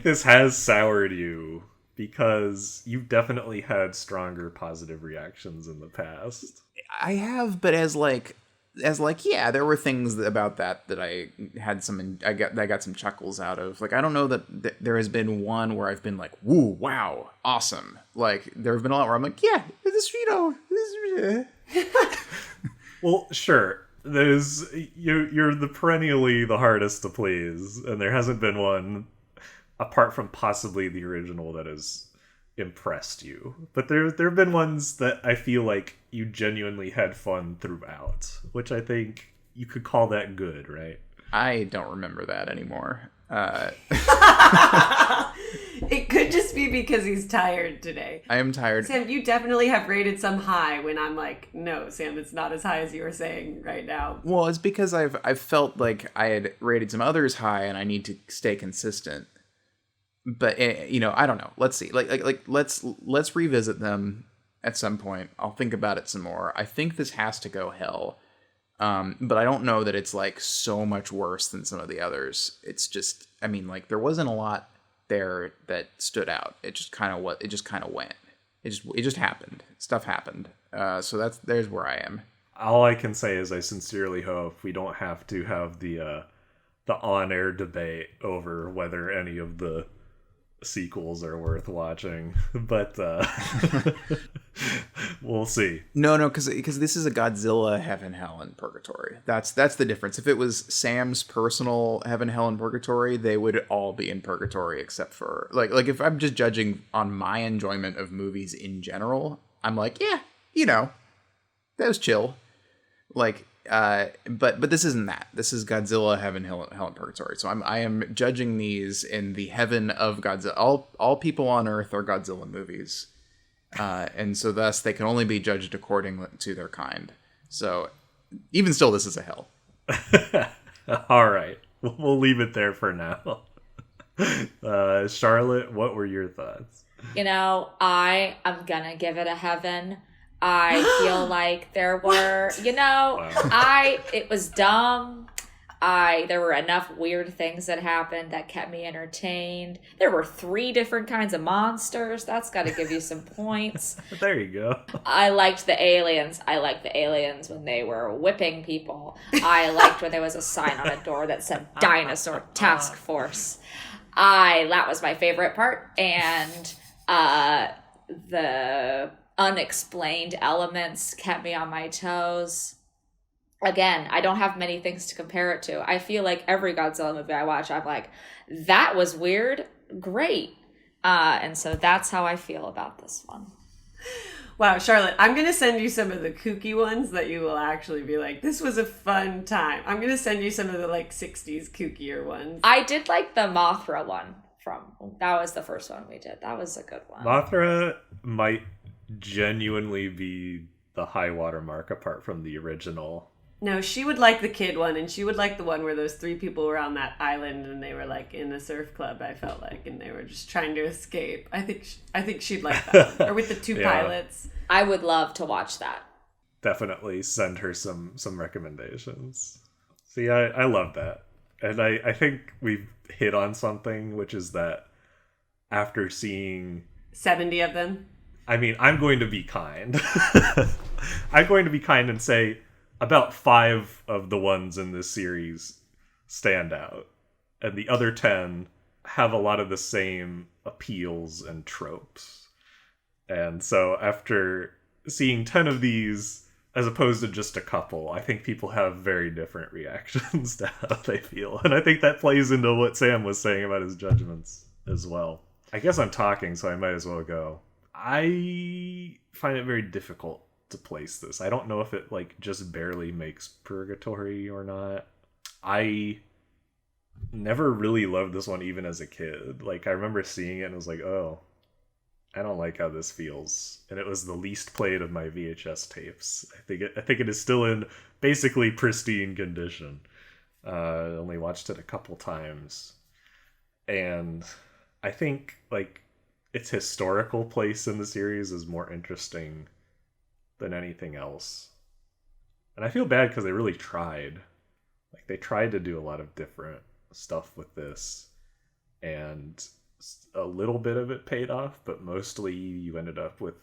S1: this has soured you, because you've definitely had stronger positive reactions in the past.
S3: I have, but as yeah, there were things about that I had I got some chuckles out of. Like, I don't know that there has been one where I've been like, woo, wow, awesome. Like, there have been a lot where I'm like, yeah, this.
S1: Well, sure. You're the perennially the hardest to please, and there hasn't been one, apart from possibly the original, that has impressed you. But there have been ones that I feel like you genuinely had fun throughout, which I think you could call that good, right?
S3: I don't remember that anymore.
S2: It could just be because he's tired today.
S3: I am tired.
S2: Sam, you definitely have rated some high when I'm like, no, Sam, it's not as high as you were saying right now.
S3: Well, it's because I've felt like I had rated some others high, and I need to stay consistent. But I don't know. Let's see. Let's revisit them at some point. I'll think about it some more. I think this has to go hell. But I don't know that it's like so much worse than some of the others. It's just, there wasn't a lot there that stood out. It just kind of went. It just happened. Stuff happened. So there's where I am.
S1: All I can say is I sincerely hope we don't have to have the on-air debate over whether any of the sequels are worth watching, but we'll see.
S3: No, because this is a Godzilla heaven, hell, and purgatory. That's the difference. If it was Sam's personal heaven, hell, and purgatory, they would all be in purgatory, except for like if I'm just judging on my enjoyment of movies in general, I'm like, yeah, that was chill. Like, but this isn't that. This is Godzilla, Heaven, Hell, and Purgatory. So I am judging these in the heaven of Godzilla. All people on Earth are Godzilla movies, and so thus they can only be judged according to their kind. So even still, this is a hell.
S1: All right, we'll leave it there for now. Charlotte, what were your thoughts?
S4: I am gonna give it a heaven. I feel like there were, it was dumb. There were enough weird things that happened that kept me entertained. There were 3 different kinds of monsters. That's got to give you some points.
S1: There you go.
S4: I liked the aliens. I liked the aliens when they were whipping people. I liked when there was a sign on a door that said Dinosaur Task Force. That was my favorite part. And the unexplained elements kept me on my toes. Again, I don't have many things to compare it to. I feel like every Godzilla movie I watch, I'm like, that was weird, great. And so that's how I feel about this one.
S2: Wow, Charlotte, I'm going to send you some of the kooky ones that you will actually be like, this was a fun time. I'm going to send you some of the 60s kookier ones.
S4: I did like the Mothra one that was the first one we did. That was a good one.
S1: Mothra might genuinely be the high water mark apart from the original.
S2: No, she would like the kid one, and she would like the one where those 3 people were on that island and they were in a surf club, I felt like, and they were just trying to escape. I think she'd like that one. Or with the 2 pilots.
S4: I would love to watch that.
S1: Definitely send her some recommendations. See, I love that. And I think we've hit on something, which is that after seeing
S2: 70 of them.
S1: I mean, I'm going to be kind. I'm going to be kind and say about 5 of the ones in this series stand out. And the other 10 have a lot of the same appeals and tropes. And so after seeing 10 of these, as opposed to just a couple, I think people have very different reactions to how they feel. And I think that plays into what Sam was saying about his judgments as well. I guess I'm talking, so I might as well go. I find it very difficult to place this. I don't know if it just barely makes Purgatory or not. I never really loved this one even as a kid. I remember seeing it and I was like, oh, I don't like how this feels. And it was the least played of my VHS tapes. I think it is still in basically pristine condition. I only watched it a couple times. And I think its historical place in the series is more interesting than anything else. And I feel bad because they really tried. They tried to do a lot of different stuff with this. And a little bit of it paid off, but mostly you ended up with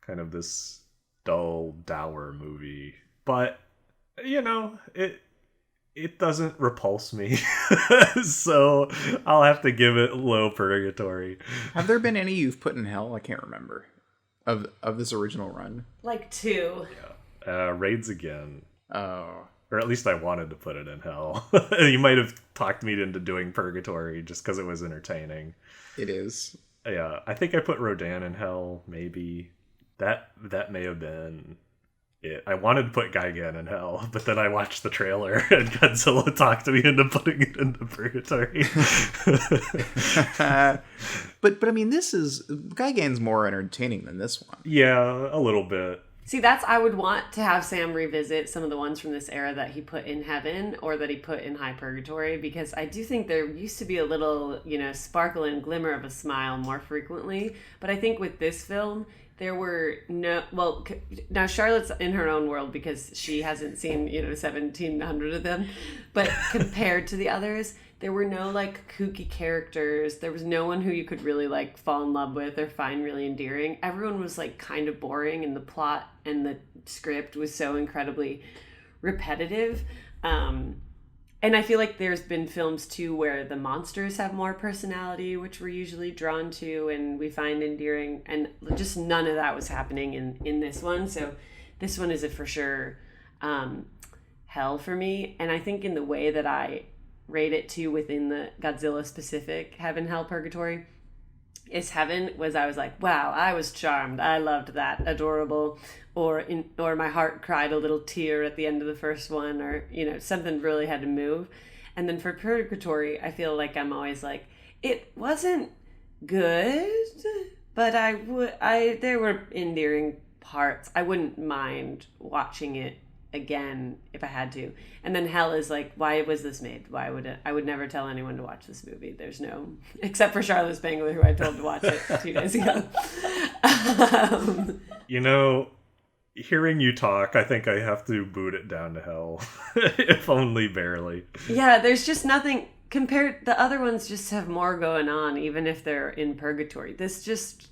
S1: kind of this dull, dour movie. But, it doesn't repulse me. So I'll have to give it low Purgatory.
S3: Have there been any you've put in hell? I can't remember. Of this original run?
S2: 2.
S1: Yeah. Raids Again.
S3: Oh.
S1: Or at least I wanted to put it in hell. You might have talked me into doing Purgatory just because it was entertaining.
S3: It is.
S1: Yeah, I think I put Rodan in hell, maybe. That may have been it. I wanted to put Gigan in hell, but then I watched the trailer and Godzilla talked me into putting it into Purgatory.
S3: But I mean, Gigan's more entertaining than this one.
S1: Yeah, a little bit.
S2: See, I would want to have Sam revisit some of the ones from this era that he put in heaven or that he put in high purgatory, because I do think there used to be a little, sparkle and glimmer of a smile more frequently. But I think with this film, there were now Charlotte's in her own world because she hasn't seen, 1,700 of them. But compared to the others, there were no kooky characters. There was no one who you could really fall in love with or find really endearing. Everyone was kind of boring, and the plot and the script was so incredibly repetitive. And I feel like there's been films too where the monsters have more personality, which we're usually drawn to and we find endearing, and just none of that was happening in this one. So this one is a for sure hell for me. And I think in the way that I rate it too within the Godzilla specific heaven, hell, purgatory, is heaven was I was like, wow, I was charmed. I loved that. Adorable. Or my heart cried a little tear at the end of the first one, or, something really had to move. And then for purgatory, I feel like I'm always like, it wasn't good, but there were endearing parts. I wouldn't mind watching it again if I had to. And then hell is like, why was this made? Why would I would never tell anyone to watch this movie. There's no, except for Charlotte Spangler, who I told to watch it 2 days ago.
S1: Hearing you talk, I think I have to boot it down to hell, if only barely.
S2: Yeah, there's just nothing compared. The other ones just have more going on, even if they're in purgatory. This just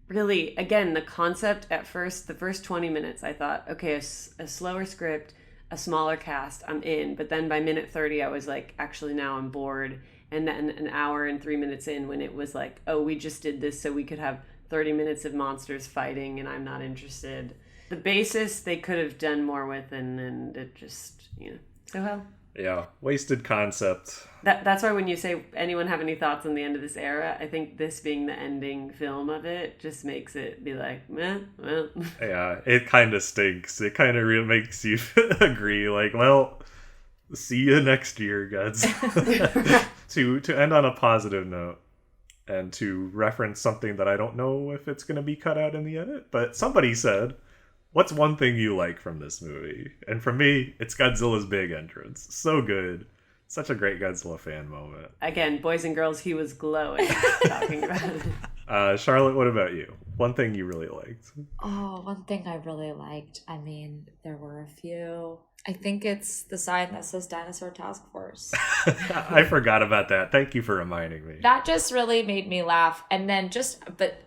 S2: really, again, the concept at first, the first 20 minutes, I thought, okay, a slower script, a smaller cast, I'm in. But then by minute 30, I was like, actually, now I'm bored. And then an hour and 3 minutes in, when it was like, oh, we just did this so we could have 30 minutes of monsters fighting, and I'm not interested. The basis they could have done more with, and it just, so hell.
S1: Yeah, wasted concept.
S2: That's why when you say, anyone have any thoughts on the end of this era, I think this being the ending film of it just makes it be like, meh, well.
S1: Yeah, it kind of stinks. It kind of makes you agree, like, well, see you next year, guys. To end on a positive note, and to reference something that I don't know if it's going to be cut out in the edit, but somebody said, what's one thing you like from this movie? And for me, it's Godzilla's big entrance. So good. Such a great Godzilla fan moment.
S2: Again, boys and girls, he was glowing talking about it.
S1: Charlotte, what about you? One thing you really liked?
S4: Oh, one thing I really liked. I mean, there were a few. I think it's the sign that says Dinosaur Task Force.
S1: I forgot about that. Thank you for reminding me.
S4: That just really made me laugh. And then but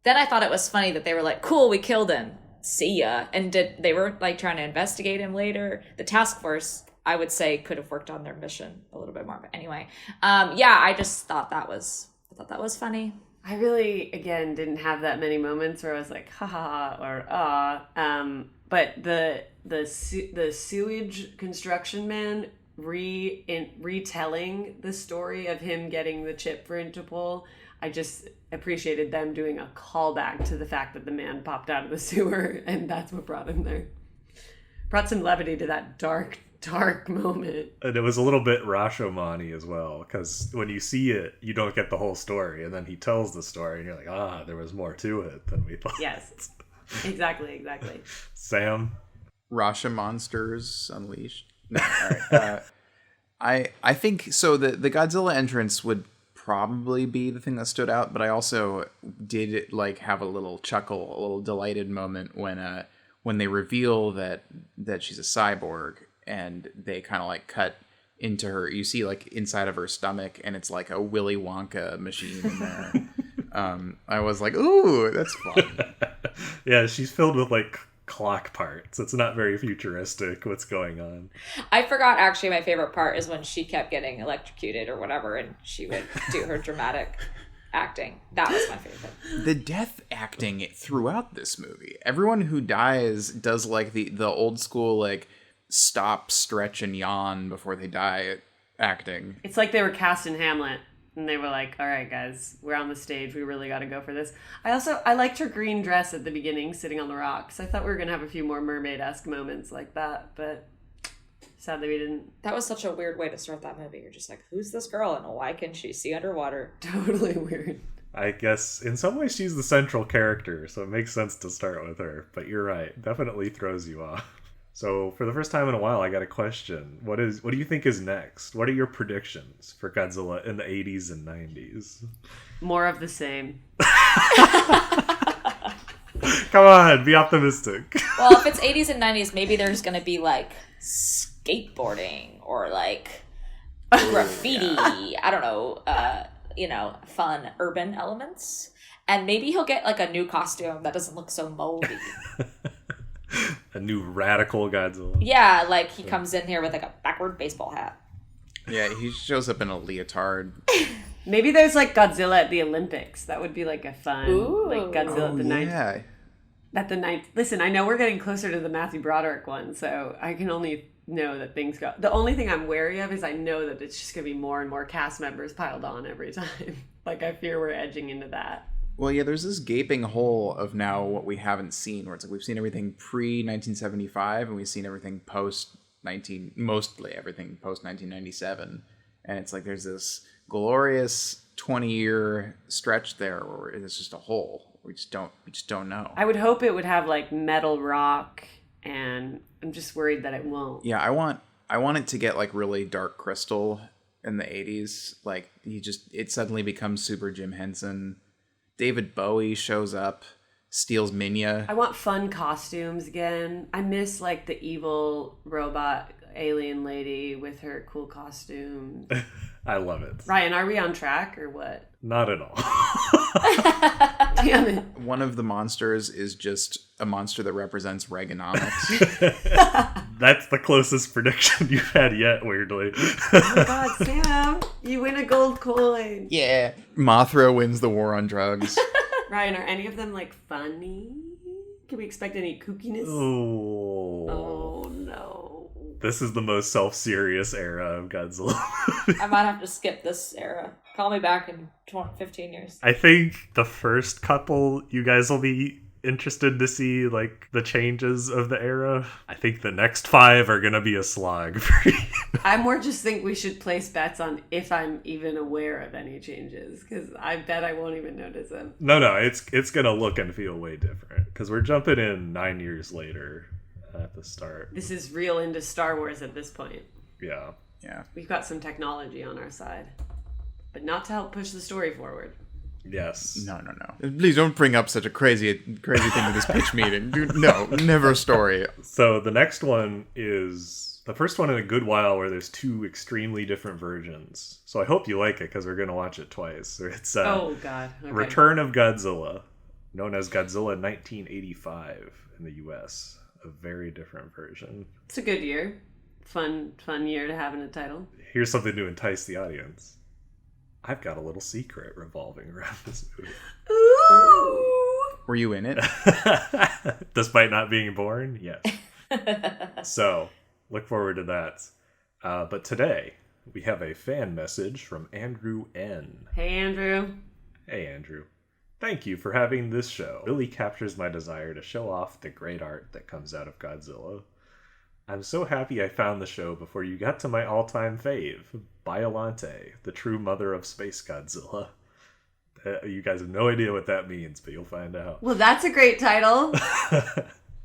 S4: then I thought it was funny that they were like, cool, we killed him. See ya. And they were like trying to investigate him later. The task force, I would say, could have worked on their mission a little bit more. But anyway, I just thought that was funny.
S2: I really, again, didn't have that many moments where I was like, ha ha, or ah. But the sewage construction man retelling the story of him getting the chip for Interpol, I just appreciated them doing a callback to the fact that the man popped out of the sewer, and that's what brought him there. Brought some levity to that dark moment.
S1: And it was a little bit Rashomon-y as well, because when you see it, you don't get the whole story, and then he tells the story, and you're like, there was more to it than we thought.
S2: Yes, exactly.
S1: Sam?
S3: Rasha Monsters Unleashed. No, all right. I think so. The Godzilla entrance would probably be the thing that stood out, but I also did have a little chuckle, a little delighted moment when they reveal that she's a cyborg, and they kind of cut into her. You see inside of her stomach, and it's like a Willy Wonka machine in there. I was like, ooh, that's fun.
S1: Yeah, she's filled with clock parts. It's not very futuristic what's going on.
S4: I forgot, actually, my favorite part is when she kept getting electrocuted or whatever, and she would do her dramatic acting. That was my favorite.
S3: The death acting throughout this movie. Everyone who dies does the old school stop, stretch, and yawn before they die acting.
S2: It's like they were cast in Hamlet. And they were like, all right, guys, we're on the stage. We really got to go for this. I liked her green dress at the beginning, sitting on the rocks. I thought we were going to have a few more mermaid-esque moments like that, but sadly we didn't.
S4: That was such a weird way to start that movie. You're just like, who's this girl and why can she see underwater?
S2: Totally weird.
S1: I guess in some ways she's the central character, so it makes sense to start with her. But you're right. Definitely throws you off. So for the first time in a while, I got a question. What do you think is next? What are your predictions for Godzilla in the 80s and 90s?
S2: More of the same.
S1: Come on, be optimistic.
S4: Well, if it's 80s and 90s, maybe there's going to be skateboarding or graffiti. Yeah. I don't know, fun urban elements. And maybe he'll get a new costume that doesn't look so moldy.
S1: A new radical Godzilla.
S4: Yeah, he comes in here with a backward baseball hat.
S3: Yeah, he shows up in a leotard.
S2: Maybe there's Godzilla at the Olympics. That would be a fun Godzilla at the ninth.
S3: Yeah.
S2: At the ninth. Listen, I know we're getting closer to the Matthew Broderick one, so I can only know that things go. The only thing I'm wary of is I know that it's just going to be more and more cast members piled on every time. Like, I fear we're edging into that.
S3: Well, yeah, there's this gaping hole of now what we haven't seen, where it's like we've seen everything pre-1975 and we've seen everything mostly everything post-1997. And it's like there's this glorious 20-year stretch there where it's just a hole. We just don't know.
S2: I would hope it would have like metal rock, and I'm just worried that it won't.
S3: Yeah, I want it to get like really Dark Crystal in the 80s. Like it suddenly becomes super Jim Henson. David Bowie shows up, steals Minya.
S2: I want fun costumes again. I miss like the evil robot alien lady with her cool costume.
S1: I love it.
S2: Ryan, are we on track or what?
S1: Not at all.
S2: Damn it.
S3: One of the monsters is just a monster that represents Reaganomics.
S1: That's the closest prediction you've had yet, weirdly.
S2: Oh my god, Sam, you win a gold coin.
S3: Yeah. Mothra wins the war on drugs.
S2: Ryan, are any of them like funny? Can we expect any kookiness? Oh no.
S1: This is the most self-serious era of Godzilla.
S4: I might have to skip this era. Call me back in 15 years.
S1: I think the first couple, you guys will be interested to see like the changes of the era. I think the next 5 are gonna be a slog for you.
S2: I more just think we should place bets on if I'm even aware of any changes, because I bet I won't even notice them.
S1: No, it's gonna look and feel way different because we're jumping in 9 years later at the start.
S2: This is real into Star Wars at this point.
S1: Yeah.
S2: We've got some technology on our side, but not to help push the story forward.
S1: Yes.
S3: No. Please don't bring up such a crazy thing to this pitch meeting. No, never a story.
S1: So the next one is the first one in a good while where there's 2 extremely different versions. So I hope you like it because we're going to watch it twice. It's
S2: oh, God. Okay.
S1: Return of Godzilla, known as Godzilla 1985 in the US. A very different version.
S2: It's a good year. Fun year to have in a title.
S1: Here's something to entice the audience. I've got a little secret revolving around this movie.
S2: Ooh!
S3: Were you in it?
S1: Despite not being born? Yes. So, look forward to that. But today, we have a fan message from Andrew N.
S2: Hey, Andrew.
S1: Hey, Andrew. Thank you for having this show. It really captures my desire to show off the great art that comes out of Godzilla. I'm so happy I found the show before you got to my all-time fave, Biolante, the true mother of Space Godzilla. You guys have no idea what that means, but you'll find out.
S2: Well, that's a great title.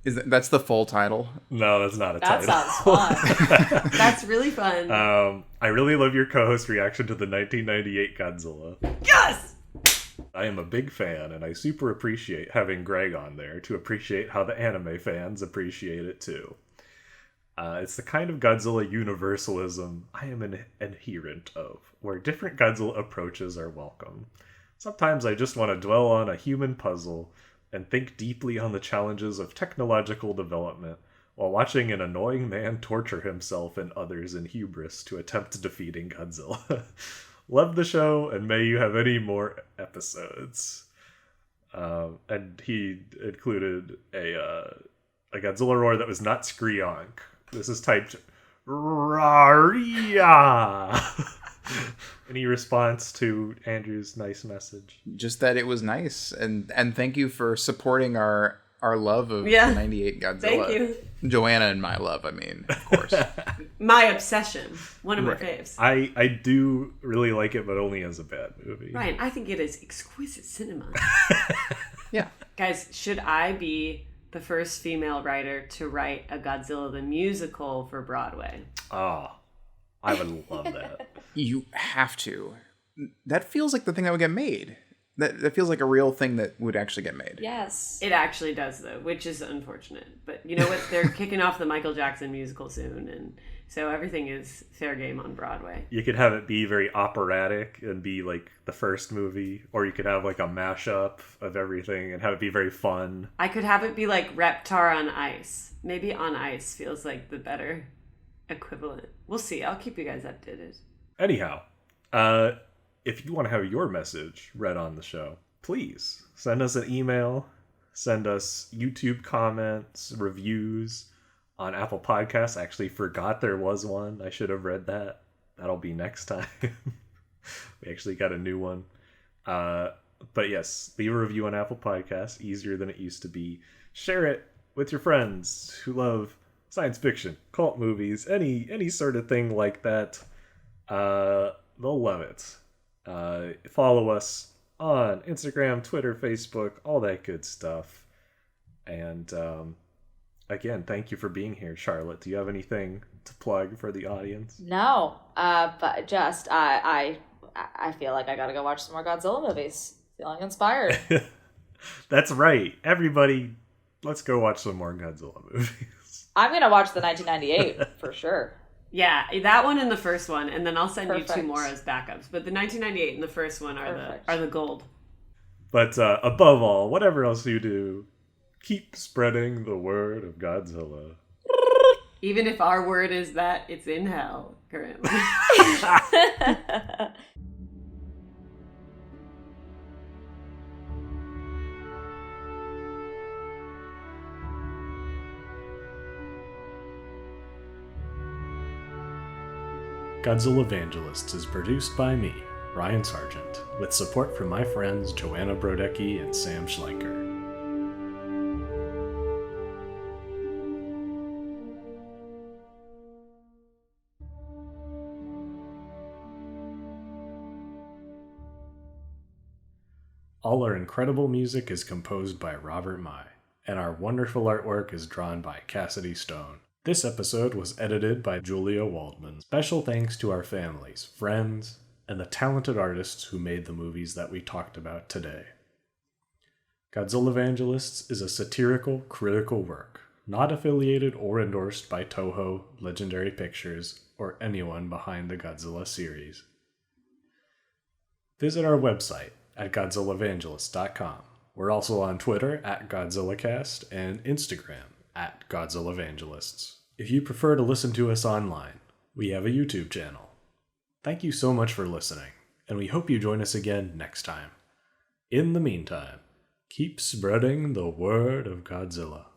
S3: That's the full title?
S1: No, that's not a
S4: That
S1: title.
S4: sounds fun.
S2: That's really fun.
S1: I really love your co-host reaction to the 1998 Godzilla.
S2: Yes!
S1: I am a big fan, and I super appreciate having Greg on there to appreciate how the anime fans appreciate it too. It's the kind of Godzilla universalism I am an adherent of, where different Godzilla approaches are welcome. Sometimes I just want to dwell on a human puzzle and think deeply on the challenges of technological development while watching an annoying man torture himself and others in hubris to attempt defeating Godzilla. Love the show, and may you have any more episodes. And he included a Godzilla roar that was not Skreonk. This is typed Raria. Any response to Andrew's nice message?
S3: Just that it was nice, and thank you for supporting our love of the 98 Godzilla.
S2: Thank you.
S3: Joanna and my love, I mean, of course.
S2: My obsession. One of my faves.
S1: I do really like it, but only as a bad movie.
S2: Ryan, I think it is exquisite cinema.
S3: Yeah.
S2: Guys, should I be the first female writer to write a Godzilla the musical for Broadway?
S1: Oh, I would love that.
S3: You have to. That feels like the thing that would get made. That feels like a real thing that would actually get made.
S4: Yes.
S2: It actually does, though, which is unfortunate. But you know what? They're kicking off the Michael Jackson musical soon, and so everything is fair game on Broadway.
S1: You could have it be very operatic and be like the first movie, or you could have like a mashup of everything and have it be very fun.
S2: I could have it be like Reptar on Ice. Maybe On Ice feels like the better equivalent. We'll see. I'll keep you guys updated.
S1: Anyhow, if you want to have your message read on the show, please send us an email, send us YouTube comments, reviews on Apple Podcasts. I actually forgot there was one. I should have read that. That'll be next time. We actually got a new one. But yes, leave a review on Apple Podcasts. Easier than it used to be. Share it with your friends who love science fiction, cult movies, any sort of thing like that. They'll love it. Follow us on Instagram, Twitter, Facebook, all that good stuff. And again, thank you for being here, Charlotte. Do you have anything to plug for the audience?
S4: No, but just I feel like I gotta go watch some more Godzilla movies. Feeling inspired.
S1: That's right. Everybody, let's go watch some more Godzilla movies.
S4: I'm gonna watch the 1998 for sure.
S2: Yeah, that one and the first one, and then I'll send you 2
S4: Perfect.
S2: more as backups. But the 1998 and the first one are the gold.
S1: But above all, whatever else you do, keep spreading the word of Godzilla.
S2: Even if our word is that it's in hell currently.
S1: Godzillavangelists is produced by me, Ryan Sargent, with support from my friends Joanna Brodecki and Sam Schlenker. All our incredible music is composed by Robert Mai, and our wonderful artwork is drawn by Cassidy Stone. This episode was edited by Julia Waldman. Special thanks to our families, friends, and the talented artists who made the movies that we talked about today. Godzillavangelists is a satirical, critical work, not affiliated or endorsed by Toho, Legendary Pictures, or anyone behind the Godzilla series. Visit our website at GodzillaVangelists.com. We're also on Twitter at GodzillaCast and Instagram at GodzillaVangelists. If you prefer to listen to us online, we have a YouTube channel. Thank you so much for listening, and we hope you join us again next time. In the meantime, keep spreading the word of Godzilla.